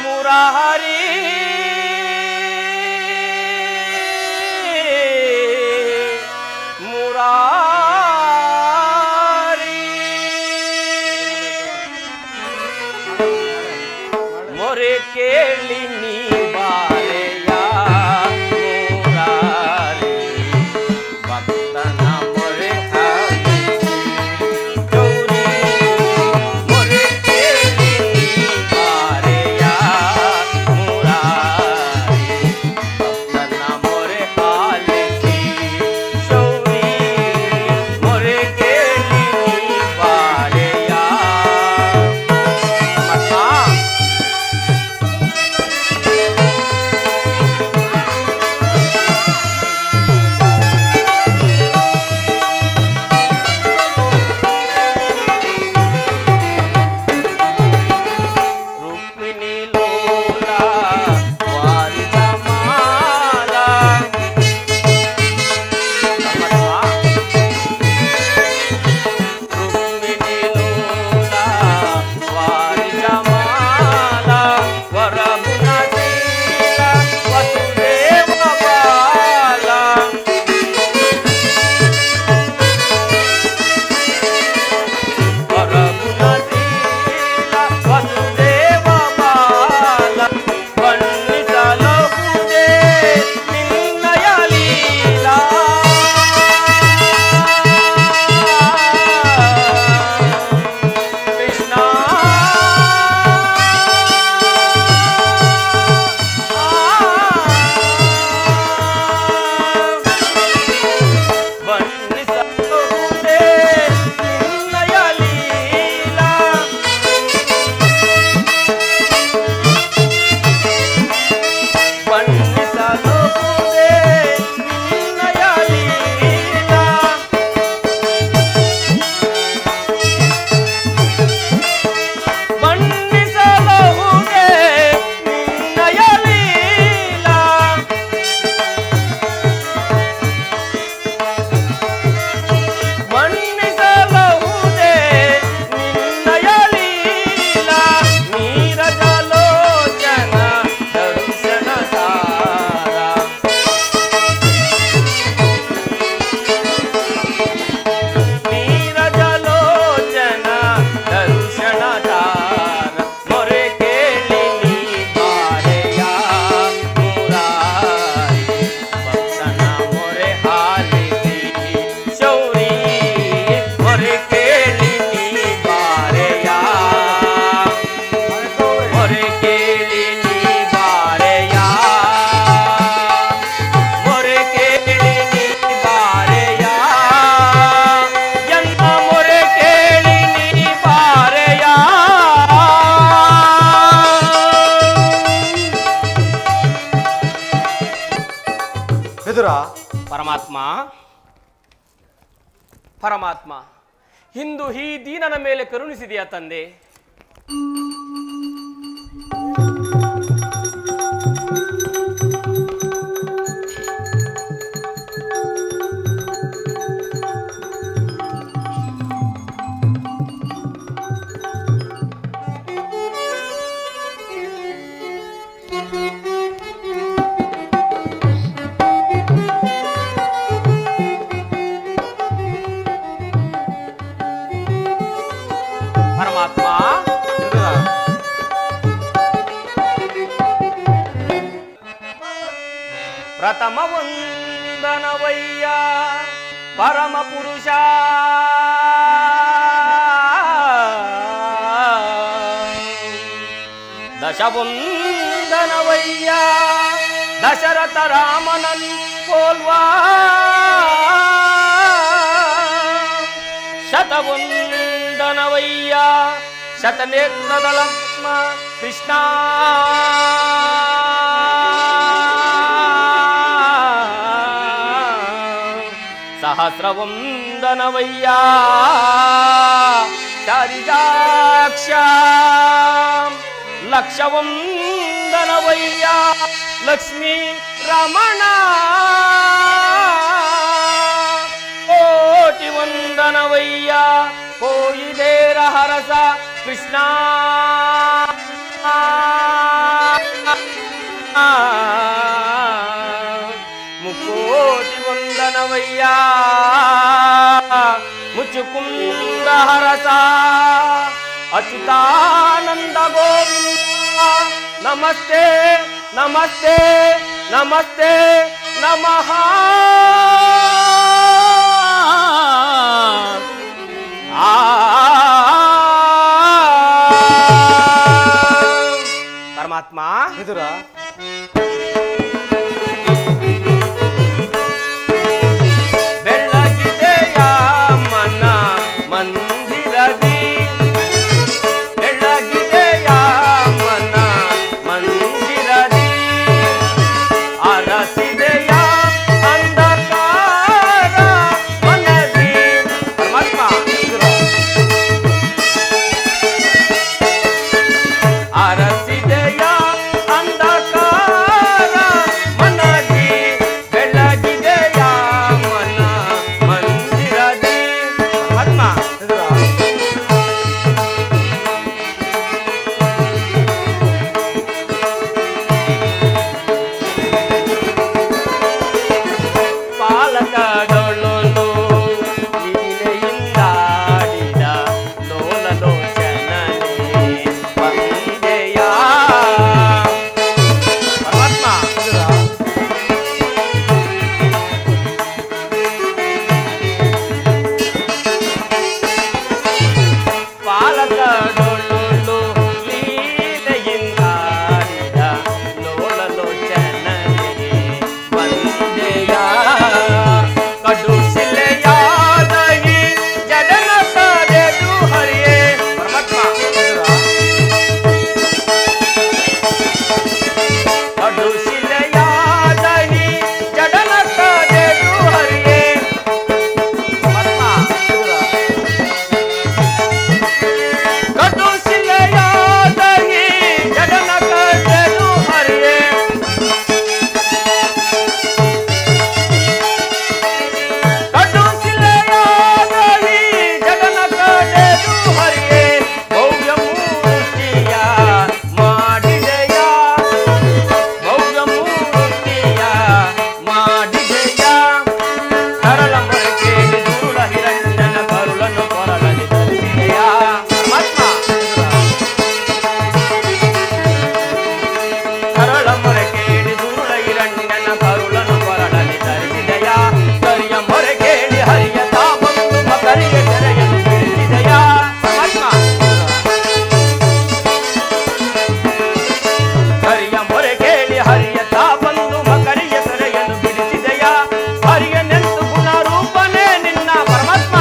ಮುರಹರಿ ಮೊರೆ ಕೇಳಿ ನೀ ಬಾರೆಯ ಮುರಾರಿ ಭಕ್ತನ ಮೊರೆ ಆಲಿಸಿ ಗೌರಿ ಮೊರೆ ಕೇಳಿ ನೀ ಬಾರೆಯ ಮುರಾರಿ ಭಕ್ತನ ಮೊರೆ ಆಲಿಸಿ ಗೌರಿ ಮೊರೆ ಕೇಳಿ ನೀ ಬಾರೆಯ ಪರಮಾತ್ಮ ಪರಮಾತ್ಮ ಇಂದು ಈ ದೀನನ ಮೇಲೆ ಕರುಣಿಸಿದೆಯಾ ತಂದೆ? ಪ್ರಥಮ ವಂದನವಯ್ಯ ಪರಮ ಪುರುಷ ದಶವಂದನವಯ್ಯ ವಂದನವಯ್ಯ ದಶರಥ ರಾಮನನ್ ಪೋಲ್ವಾ ಶತವಂದನವಯ್ಯ ಶತನೇತ್ರದ ಲಕ್ಷ್ಮ ಕೃಷ್ಣ ಸಹಸ್ರವಂದನವಯ್ಯ ಚಾರಿಜಾಕ್ಷ ಲಕ್ಷವಂದನವಯ್ಯ ಲಕ್ಷ್ಮೀ ರಮಣ ಕೋಟಿ ವಂದನವಯ್ಯ ಕೋಯಿದೇರ ಹರಸ ಕೃಷ್ಣ ಮುಕೋಟಿ ವಂದನವಯ್ಯ ಮುಚುಕುಂದ ಹರಸ ಅಚ್ಯುತಾನಂದ ಗೋವಿಂದ ನಮಸ್ತೆ ನಮಸ್ತೆ ನಮಸ್ತೆ ನಮಃ ಪರಮಾತ್ಮ ವಿದುರ ಬೆಳಗಿದೆಯ ಮನ ಮಂದಿರದಿ ಬೆಳಗಿದೆಯ ಮನ ಮಂದಿರದಿ ಅರಸಿದೆಯ ಅಂಧಕಾರ ಮನದಿ ಪರಮಾತ್ಮ ಅರಸಿದೆಯ ಅಂಧಕಾರ ಮನದಿ ಬೆಳಗಿದೆಯ ಮನ ಮಂದಿರದಿ ಪರಮಾತ್ಮ ಪಾಲಕದೊಳೊಂದು ಲೀಲೆಯಿಂದಾಡಿದ ಲೋಲಲೋಚನನೇ ವಂದೆಯ ಪರಮಾತ್ಮ ಪಾಲಕದೊಳೊಂದು ಲೀಲೆಯಿಂದಾಡಿದ ಲೋಲಲೋಚನನೇ ವಂದೆಯ ಕಡು ಶಿಲೆಯಾದಹಿ ಜಡನ ತಡೆದು ಹರಿಯೇ ಪರಮಾತ್ಮ ಕಡು ಶಿಲೆಯಾದಹಿ ಜಡನ ತಡೆದು ಹರಿಯೇ ಪರಮಾತ್ಮ ಕಡು ಶಿಲೆಯಾದಹಿ ಜಡನ ತಡೆದು ಹರಿಯೇ ಕಡು ಶಿಲೆಯಾದಹಿ ಜಗನ ಕಡೆದು ಹರಿಯೇ ಭವ್ಯ ಮೂರ್ತಿಯ ಮಾಡಿದೆಯ ಭವ್ಯ ಮೂರ್ತಿಯ ಮಾಡಿದೆಯ ಕರಳ ಮೊರಕೆ ದುರುಳ ಹಿರಣ್ಯನ ಕರುಳನ್ನು ಕೊರಳಲಿ ಧರಿಸಿದೆಯ ಪರಮಾತ್ಮ ಕರಳ ಮೊರಕೇಳಿ ದುರುಳ ಹಿರಣ್ಯನ ಕರುಳನ್ನು ಕೊರಳಲಿ ಧರಿಸಿದೆಯ ಕರಿಯ ಮೊರಕೇಳಿ ಹರಿಯ ತಾ ಬಂದು ಮಕರಿಯ ತೆರೆಯನ್ನು ಬಿಡಿಸಿದೆಯ ಪರಮಾತ್ಮ ಕರಿಯ ಮೊರಕೇಳಿ ಹರಿಯ ತಾ ಬಂದು ಮಕರಿಯ ತೆರೆಯನ್ನು ಬಿಡಿಸಿದೆಯ ಹರಿಯ ನೆಂತು ಗುಣ ರೂಪನೇ ನಿನ್ನ ಪರಮಾತ್ಮ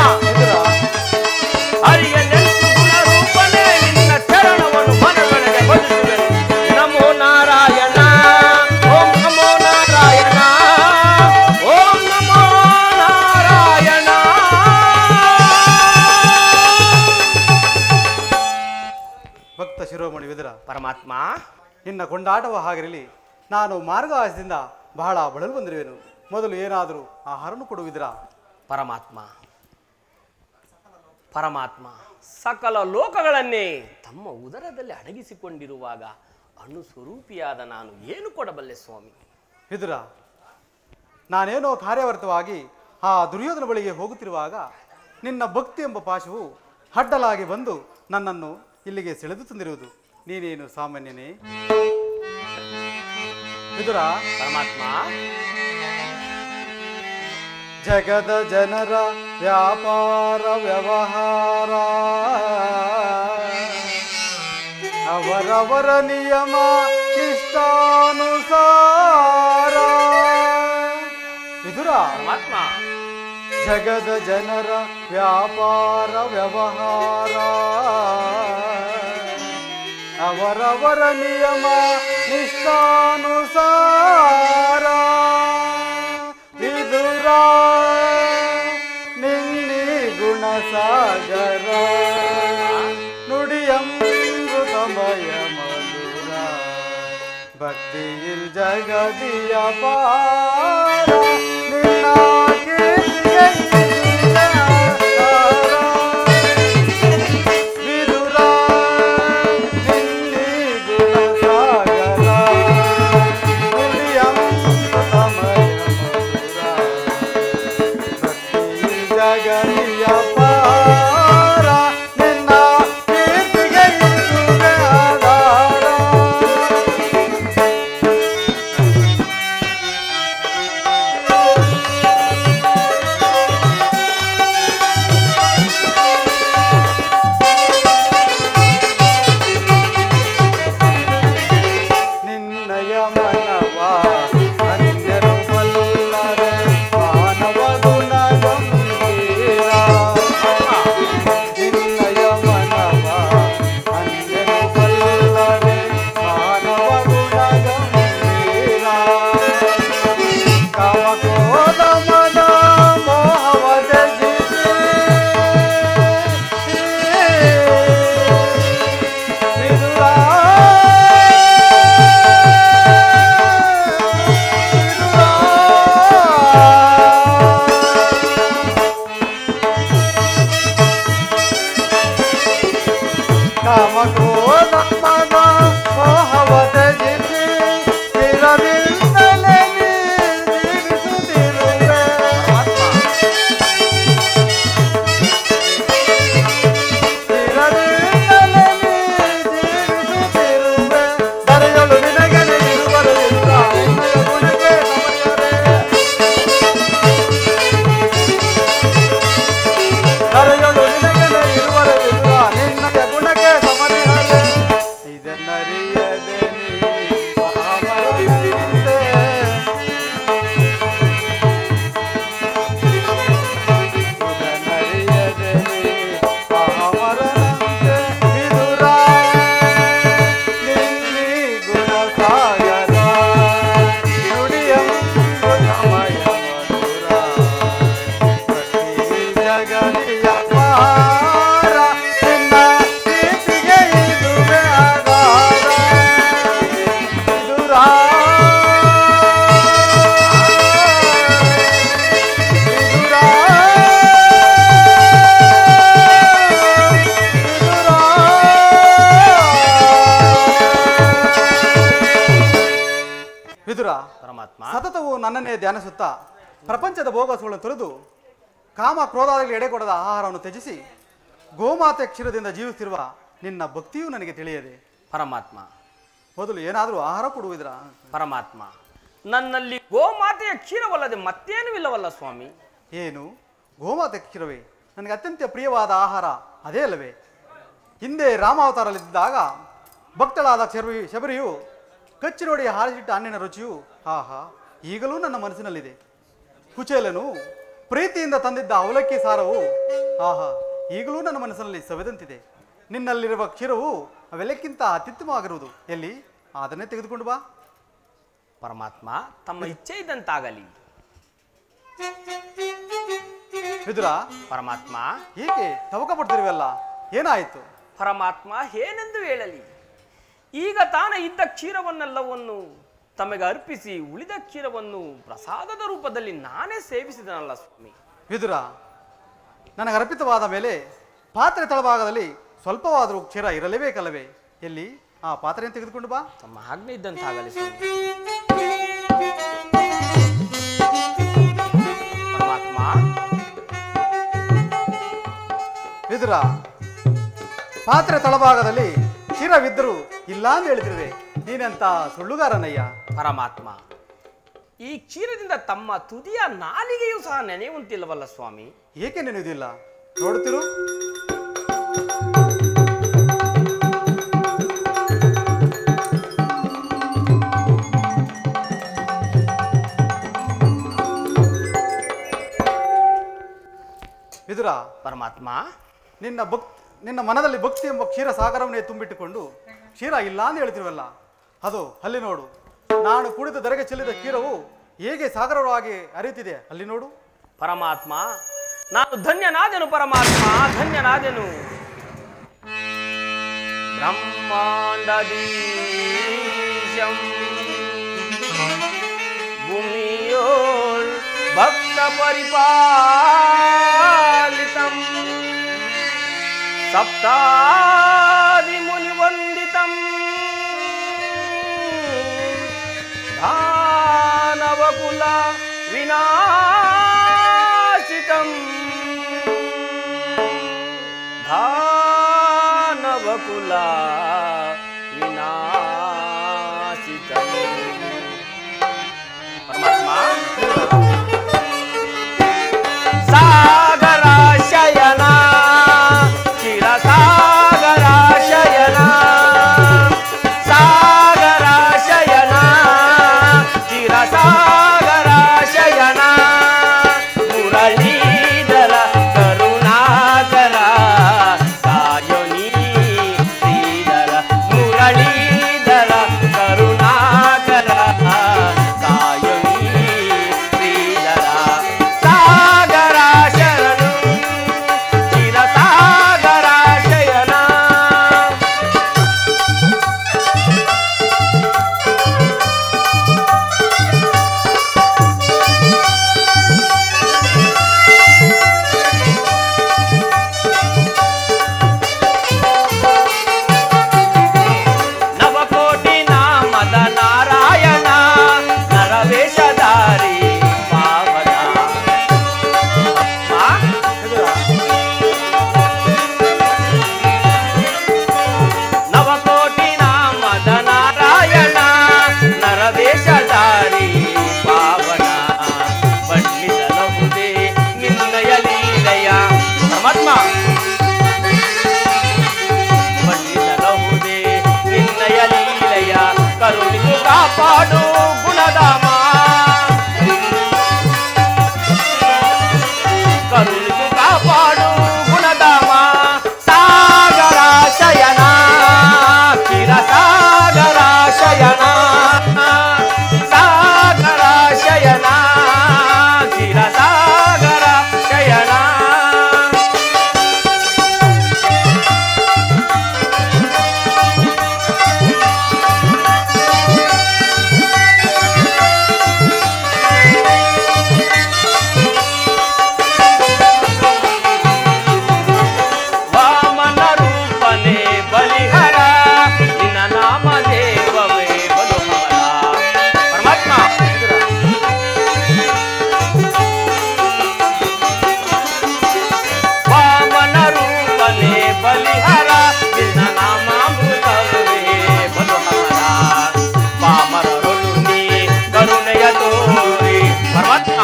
ಹರಿಯ ನೆಂತು ಗುಣ ರೂಪನೇ ನಿನ್ನ ಚರಣವನ್ನು ಮನದೊಳಗೆ ಭಜಿಸುವೆನು ನಮೋ ನಾರಾಯಣ ಓಂ ನಮೋ ನಾರಾಯಣ ಓಂ ನಮೋ ನಾರಾಯಣ ಭಕ್ತ ಶಿರೋಮಣಿ ವಿದುರ ಪರಮಾತ್ಮ ನಿನ್ನ ಕೊಂಡಾಟವ ಹಾಗಿರಲಿ. ನಾನು ಮಾರ್ಗವಾಸದಿಂದ ಬಹಳ ಬಳಲು ಬಂದಿರುವೆನು. ಮೊದಲು ಏನಾದರೂ ಆಹಾರನು ಕೊಡುವಿದಿರಾ? ಪರಮಾತ್ಮ ಪರಮಾತ್ಮ ಸಕಲ ಲೋಕಗಳನ್ನೇ ತಮ್ಮ ಉದರದಲ್ಲಿ ಅಡಗಿಸಿಕೊಂಡಿರುವಾಗ ಅಣು ಸ್ವರೂಪಿಯಾದ ನಾನು ಏನು ಕೊಡಬಲ್ಲೆ ಸ್ವಾಮಿ? ವಿದುರ, ನಾನೇನೋ ಕಾರ್ಯವರ್ತವಾಗಿ ಆ ದುರ್ಯೋಧನ ಬಳಿಗೆ ಹೋಗುತ್ತಿರುವಾಗ ನಿನ್ನ ಭಕ್ತಿ ಎಂಬ ಪಾಶವು ಅಡ್ಡಲಾಗಿ ಬಂದು ನನ್ನನ್ನು ಇಲ್ಲಿಗೆ ಸೆಳೆದು ತಂದಿರುವುದು. ನೀನೇನು ಸಾಮಾನ್ಯನೇ ವಿದುರ? ಪರಮಾತ್ಮ ಜಗದ ಜನರ ವ್ಯಾಪಾರ ವ್ಯವಹಾರ ಅವರವರ ನಿಯಮ ಇಷ್ಟಾನುಸಾರ. ವಿದುರ, ಪರಮಾತ್ಮ, ಜಗದ ಜನರ ವ್ಯಾಪಾರ ವ್ಯವಹಾರ ಅವರವರ ನಿಯಮ ನಿಷ್ಠಾನುಸಾರ. ವಿದುರ, ನಿನ್ನಿ ಗುಣಸಾಗರ ನುಡಿಯಮೃತಮಯ ಮಧುರ ಭಕ್ತಿಯಿಲ್ ಜಗದಿಯ ಪಾರ ನಿನ್ನ ಕೀರ್ತಿಗೆ ವಿದುರ, ನಿನ್ನಿ ಗುಣಸಾಗರ ನುಡಿಯಮೃತಮಯ ಮಧುರ ಭಕ್ತಿಯಿಲ್ ಜಗದಿಯ ಪಾರ ನಿನ್ನ ಕೀರ್ತಿಗೆ ಇರುವೆ ಆಧಾರ. ನಿನ್ನಯ ಮನವ ಅನ್ಯರು ಬಲ್ಲರೆ ಮಾನವ ಗುಣ ಗಂಭೀರ. ನಿನ್ನಯ ಮನವ ಅನ್ಯರು ಬಲ್ಲರೆ ಮಾನವ ಗುಣ ಗಂಭೀರ. ಕಾಮಕ್ರೋಧ ಮದ ಮೋಹವ ತ್ಯಜಿಸಿ ವಿದುರ, ಕಾಮಕ್ರೋಧ ಮದ ಮೋಹವ ತ್ಯಜಿಸಿ ಸ್ಥಿರವಿಲ್ಲದೆ ಜೀವಿಸುತ್ತಿರುವೆ. ಸ್ಥಿರವಿಲ್ಲದೆ ಜೀವಿಸುತ್ತಿರುವೆ. ಧರೆಯಲು ನಿನಗನೆ ಇರುವರು ಇಲ್ಲ ನಿನ್ನಯ ಗುಣಕ್ಕೆ ಸಮರ್ಯರೆ. ಧರೆಯಲು ನಿನಗನೆ ಇರುವರು ಇಲ್ಲ ನಿನ್ನಯ ಗುಣಕ್ಕೆ ಸಮರ್ಯರೆ. ಇದನ್ನರಿಯದೆ ನೀ ಮಹಾಮರನಂತೆ ಇದನ್ನರಿಯದೆ ನೀ ಮಹಾಮರನಂತೆ ವಿದುರ, ನಿನ್ನಿ ಗುಣಸಾಗರ ನುಡಿಯಮೃತಮಯ ಮಧುರ ಭಕ್ತಿ ಜಗದಿಯ ಪಾರ ನಿನ್ನ ಕೀರ್ತಿಗೆ ಇದುವೆ ಆಧಾರ. ವಿದುರ, ವಿದುರ, ವಿದುರ, ಪರಮಾತ್ಮ, ಸತತವು ನನ್ನನ್ನೇ ಧ್ಯಾನಿಸುತ್ತಾ ಪ್ರಪಂಚದ ಭೋಗಸುಗಳನ್ನು ತೊರೆದು ಕಾಮ ಕ್ರೋಧಾದಿಗಳಿಗೆ ಎಡೆಕೊಡದ ಆಹಾರವನ್ನು ತ್ಯಜಿಸಿ ಗೋಮಾತೆ ಕ್ಷೀರದಿಂದ ಜೀವಿಸುತ್ತಿರುವ ನಿನ್ನ ಭಕ್ತಿಯೂ ನನಗೆ ತಿಳಿಯದೆ. ಪರಮಾತ್ಮ, ಮೊದಲು ಏನಾದರೂ ಆಹಾರ ಕೊಡುವುದಿರ? ಪರಮಾತ್ಮ, ನನ್ನಲ್ಲಿ ಗೋಮಾತೆಯ ಕ್ಷೀರವಲ್ಲದೆ ಮತ್ತೇನೂ ಇಲ್ಲವಲ್ಲ ಸ್ವಾಮಿ. ಏನು ಗೋಮಾತೆ ಕ್ಷೀರವೇ ನನಗೆ ಅತ್ಯಂತ ಪ್ರಿಯವಾದ ಆಹಾರ ಅದೇ ಅಲ್ಲವೇ? ಹಿಂದೆ ರಾಮಾವತಾರಲ್ಲಿದ್ದಾಗ ಭಕ್ತಳಾದ ಶಬರಿಯು ಕಚ್ಚಿ ನೋಡಿ ಹಾರಿಸಿಟ್ಟ ಹಣ್ಣಿನ ರುಚಿಯು ಆಹಾ ಈಗಲೂ ನನ್ನ ಮನಸ್ಸಿನಲ್ಲಿದೆ. ಕುಚೇಲನು ಪ್ರೀತಿಯಿಂದ ತಂದಿದ್ದ ಅವಲಕ್ಕಿ ಸಾರವು ಆಹಾ ಈಗಲೂ ನನ್ನ ಮನಸ್ಸಿನಲ್ಲಿ ಸವೆದಂತಿದೆ. ನಿನ್ನಲ್ಲಿರುವ ಕ್ಷೀರವು ಅವೆಲ್ಲಕ್ಕಿಂತ ಅತ್ಯುತ್ತಮವಾಗಿರುವುದು. ಎಲ್ಲಿ ಅದನ್ನೇ ತೆಗೆದುಕೊಂಡು ಬಾ. ಪರಮಾತ್ಮ, ತಮ್ಮ ಇಚ್ಛೆ ಇದ್ದಂತಾಗಲಿ. ವಿದುರ, ಪರಮಾತ್ಮ, ಏಕೆ ತವಕ ಪಡ್ತಿರುವಲ್ಲ, ಏನಾಯಿತು? ಪರಮಾತ್ಮ, ಏನೆಂದು ಹೇಳಲಿ? ಈಗ ತಾನೇ ಇದ್ದ ಕ್ಷೀರವನ್ನೆಲ್ಲವನ್ನು ತಮಗೆ ಅರ್ಪಿಸಿ ಉಳಿದ ಕ್ಷೀರವನ್ನು ಪ್ರಸಾದದ ರೂಪದಲ್ಲಿ ನಾನೇ ಸೇವಿಸಿದನಲ್ಲ ಸ್ವಾಮಿ. ವಿದುರ, ನನಗೆ ಅರ್ಪಿತವಾದ ಮೇಲೆ ಪಾತ್ರೆ ತಳಭಾಗದಲ್ಲಿ ಸ್ವಲ್ಪವಾದರೂ ಕ್ಷೀರ ಇರಲೇಬೇಕಲ್ಲವೇ? ಎಲ್ಲಿ ಆ ಪಾತ್ರೆಯನ್ನು ತೆಗೆದುಕೊಂಡು ಬಾ. ತಮ್ಮ ಆಜ್ಞೆ ಇದ್ದಂತಾಗಲಿ ಸ್ವಾಮಿ. ಪರಮಾತ್ಮ, ವಿದುರ, ಪಾತ್ರೆ ತಳಭಾಗದಲ್ಲಿ ಕ್ಷೀರವಿದ್ದರೂ ಇಲ್ಲ ಅಂತ ಹೇಳ್ತಿರುವೆ. ನೀನೆಂತ ಸುಳ್ಳುಗಾರನಯ್ಯ. ಪರಮಾತ್ಮ, ಈ ಕ್ಷೀರದಿಂದ ತಮ್ಮ ತುದಿಯ ನಾಲಿಗೆಯೂ ಸಹ ನೆನೆಯುವಂತಿಲ್ಲವಲ್ಲ ಸ್ವಾಮಿ. ಏಕೆ ನೆನೆಯುವುದಿಲ್ಲ? ನೋಡುತ್ತಿರು. ಪರಮಾತ್ಮ, ನಿನ್ನ ಮನದಲ್ಲಿ ಭಕ್ತಿ ಎಂಬ ಕ್ಷೀರ ಸಾಗರವನ್ನೇ ತುಂಬಿಟ್ಟುಕೊಂಡು ಕ್ಷೀರ ಇಲ್ಲ ಅಂತ ಹೇಳ್ತೀವಲ್ಲ, ಅದು ಅಲ್ಲಿ ನೋಡು. ನಾನು ಕುಡಿದ ದರೆಗೆ ಚೆಲ್ಲಿದ ಕ್ಷೀರವು ಹೇಗೆ ಸಾಗರವಾಗಿ ಹರಿಯುತ್ತಿದೆ ಅಲ್ಲಿ ನೋಡು. ಪರಮಾತ್ಮ, ನಾನು ಧನ್ಯನಾದೆನು ಪರಮಾತ್ಮ, ಧನ್ಯನಾದೆನು. ಬ್ರಹ್ಮಾಂಡದೀಶಂ ಭೂಮಿಯೋಳ್ ಭಕ್ತ ಪರಿಪಾಲಿತಂ ಸಪ್ತಾದಿ ಮುನಿ ವಂದಿತಂ ದಾನವಕುಲ ವಿನಾಶಿತಂ ದಾನವಕುಲ ವಿನಾಶಿತಂ. ಪರಮಾತ್ಮ, ಸಾಗರ ಶಯನ ಚಿರ ಸಾಗರ ಶಯನ ಸಾಗರ ಶಯನ ಚಿರ ಸಾಗರ ಶಯನ ಮುರಳೀಧರ ಕರುಣಾಕರ ಕಾಯೋನಿ ಶ್ರೀಧರ ಮುರಳೀಧರ ಕರುಣಾಕರ ಕಾಯೋನಿ ಶ್ರೀಧರ ಸಾಗರ ಶರಣು ಚಿರ ಸಾಗರ ಶಯನ. ನವಕೋಟಿ ನಾಮದ ನಾರಾಯಣ ನರವೇಷಧಾರಿ ಪಾವನ. ನವಕೋಟಿ ನಾಮದ ನಾರಾಯಣ ನರವೇಷಧಾರಿ ಪಾವನ ಬಣ್ಣಿಸಲಹುದೇ ನಿನ್ನಯ ಲೀಲೆಯ. ಪರಮಾತ್ಮ, ಬಣ್ಣಿಸಲಹುದೇ ನಿನ್ನಯ ಲೀಲೆಯ ಕರುಣಿಸು ಕಾಪಾಡು ಗುಣಧಾಮ ಕರುಣಿಸು ಕಾಪಾಡು ಗುಣಧಾಮ. ಸಾಗರ ಶಯನ ಚಿರ ಸಾಗರ ಶಯನ ಸಾಗರ ಶಯನ ಚಿರ ಸಾಗರ ಶಯನ. ವಾಮನ ರೂಪನೇ ಬಲಿಹರ ನಿನ್ನ ನಾಮ ದೇವವೇ ಬಲುಹರ. ಪರಮಾತ್ಮ, ವಾಮನ ರೂಪನೇ ಬಲಿಹರ ನಿನ್ನ ನಾಮಾಮೃತವೇ ಬಲುಹರ. ಪಾಮರರೊಳು ನೀ ಕರುಣೆಯ ತೋರಿ. ಪರಮಾತ್ಮ,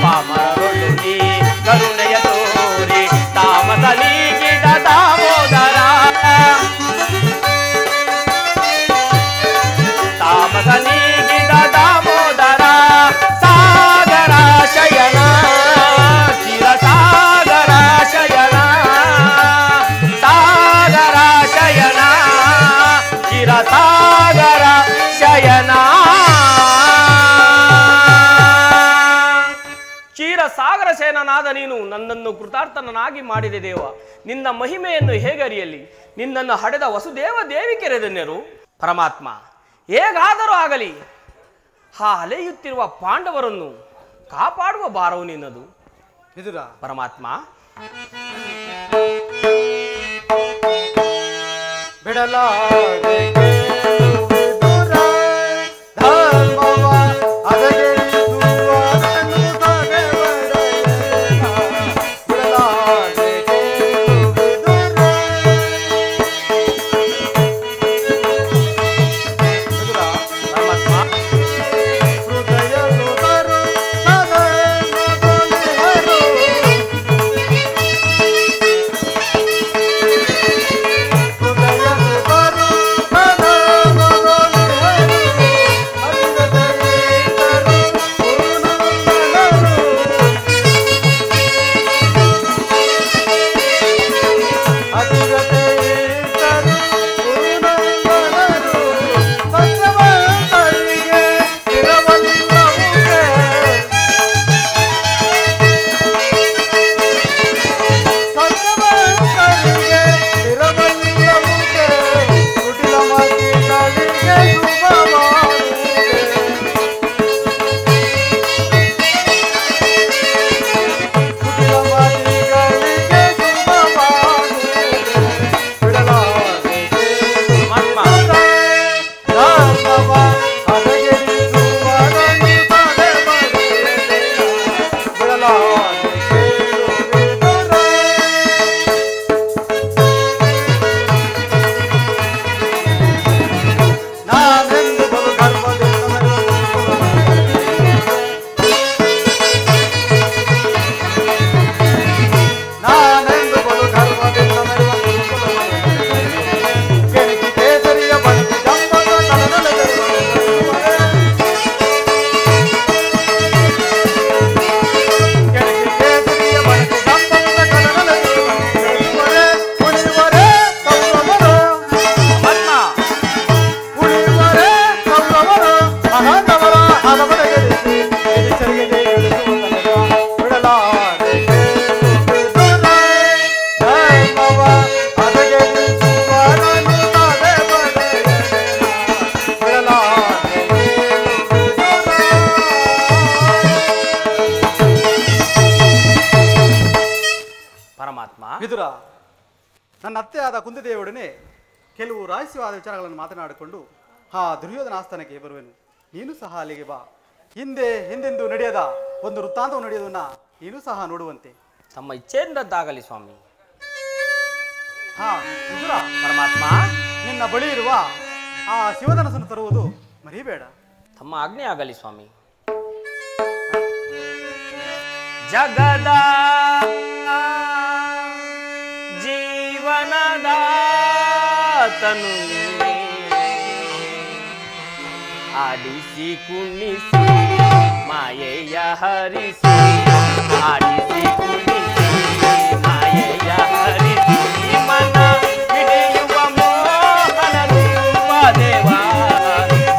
ಪಾಮರರೊಳು ನೀ ಕರುಣೆಯ ತೋರಿ ತಾಮಸ ನೀಗಿದ ದಾಮೋದರ ತಾಮಸ ನೀಗಿದ ದಾಮೋದರ. ಸಾಗರ ಶಯನ ಚಿರ ಸಾಗರ ಶಯನ ಸಾಗರ ಶಯನ ಚಿರ ಸಾಗರ ಶಯನ. ಕ್ಷೀರಸಾಗರ ಶಯನನಾದ ನೀನು ನನ್ನನ್ನು ಕೃತಾರ್ಥನಾಗಿ ಮಾಡಿದೆ ದೇವ. ನಿನ್ನ ಮಹಿಮೆಯನ್ನು ಹೇಗೆ ಅರಿಯಲಿ? ನಿನ್ನನ್ನು ಹಡೆದ ವಸುದೇವ ದೇವಿಕೆರೆ ಧನ್ಯರು. ಪರಮಾತ್ಮ, ಹೇಗಾದರೂ ಆಗಲಿ ಆ ಅಲೆಯುತ್ತಿರುವ ಪಾಂಡವರನ್ನು ಕಾಪಾಡುವ ಭಾರವು ನಿನ್ನದು. ವಿದುರ, ಪರಮಾತ್ಮ, ಬಿಡಲಾರೆ ಕೇಳುವಿದುರ ಧರ್ಮವ ಅದಗೆಡಿಸುವವನು ಸಗೆವರೆಯೇನ. ಬಿಡಲಾರೆ ಕೇಳುವಿದುರ. ವಿದುರ, ಪರಮಾತ್ಮ, ಹೃದಯ ಸುತರು ಸದನ ಕೊಲಿಹರು. ಹೃದಯ ಸುತರು ಸದನ ವಿದುರ, ನನ್ನ ಅತ್ತೆಯಾದ ಕುಂತಿದೇವಿಯೊಡನೆ ಕೆಲವು ರಹಸ್ಯವಾದ ವಿಚಾರಗಳನ್ನು ಮಾತನಾಡಿಕೊಂಡು ಆ ದುರ್ಯೋಧನ ಆಸ್ಥಾನಕ್ಕೆ ಬರುವೆನು. ನೀನು ಸಹ ಅಲ್ಲಿಗೆ ಬಾ. ಹಿಂದೆಂದು ನಡೆಯದ ಒಂದು ವೃತ್ತಾಂತವು ನಡೆಯೋದನ್ನ ನೀನು ಸಹ ನೋಡುವಂತೆ. ತಮ್ಮ ಇಚ್ಛೆಯಿಂದದ್ದಾಗಲಿ ಸ್ವಾಮಿ. ಹಾ ವಿದುರ, ಪರಮಾತ್ಮ, ನಿನ್ನ ಬಳಿ ಇರುವ ಆ ಶಿವಧನಸನ್ನು ತರುವುದು ಮರಿಬೇಡ. ತಮ್ಮ ಆಜ್ಞೆ ಆಗಲಿ ಸ್ವಾಮಿ. ಜಗದ ಜೀವನದ ತನು ಆಡಿಸಿ ಕುಣಿಸಿ ಮಾಯೆಯ ಹರಿಸಿ, ಆಡಿಸಿ ಕುಣಿಸಿ ಮಾಯೆಯ ಹರಿಸಿ, ಮನ ಹಿಡಿಯುವ ಮೋಹನ ರೂಪ ದೇವ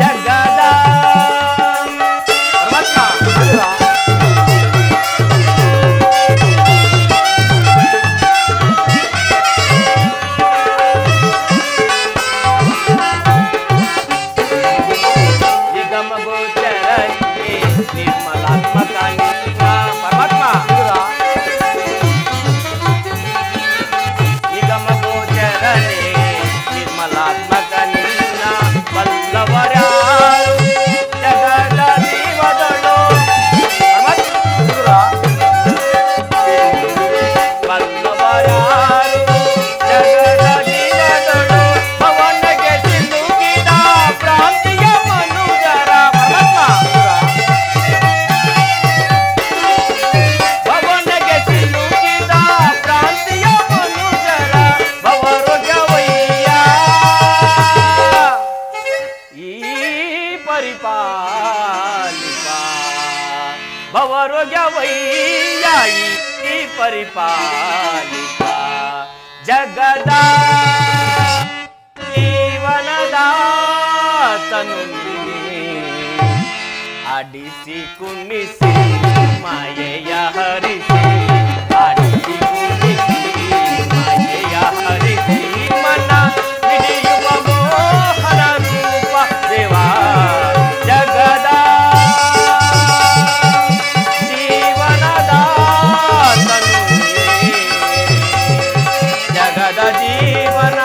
ಜಗದ ಪರಿಪಾಲಿತ ಜಗದ ಜೀವನದ ತನು ಆಡಿಸಿ ಕುಣಿಸಿ ಮಾಯೆಯ ಹರಿಸಿ, ಆಡಿಸಿ ಕುಣಿಸಿ ಮಾಯೆಯ ಹರಿಸಿ, ಮನ ಹಿಡಿಯುವ ಮೋಹನ ರೂಪ ದೇವ ಜಗದ ಜಗದ ಜೀವನ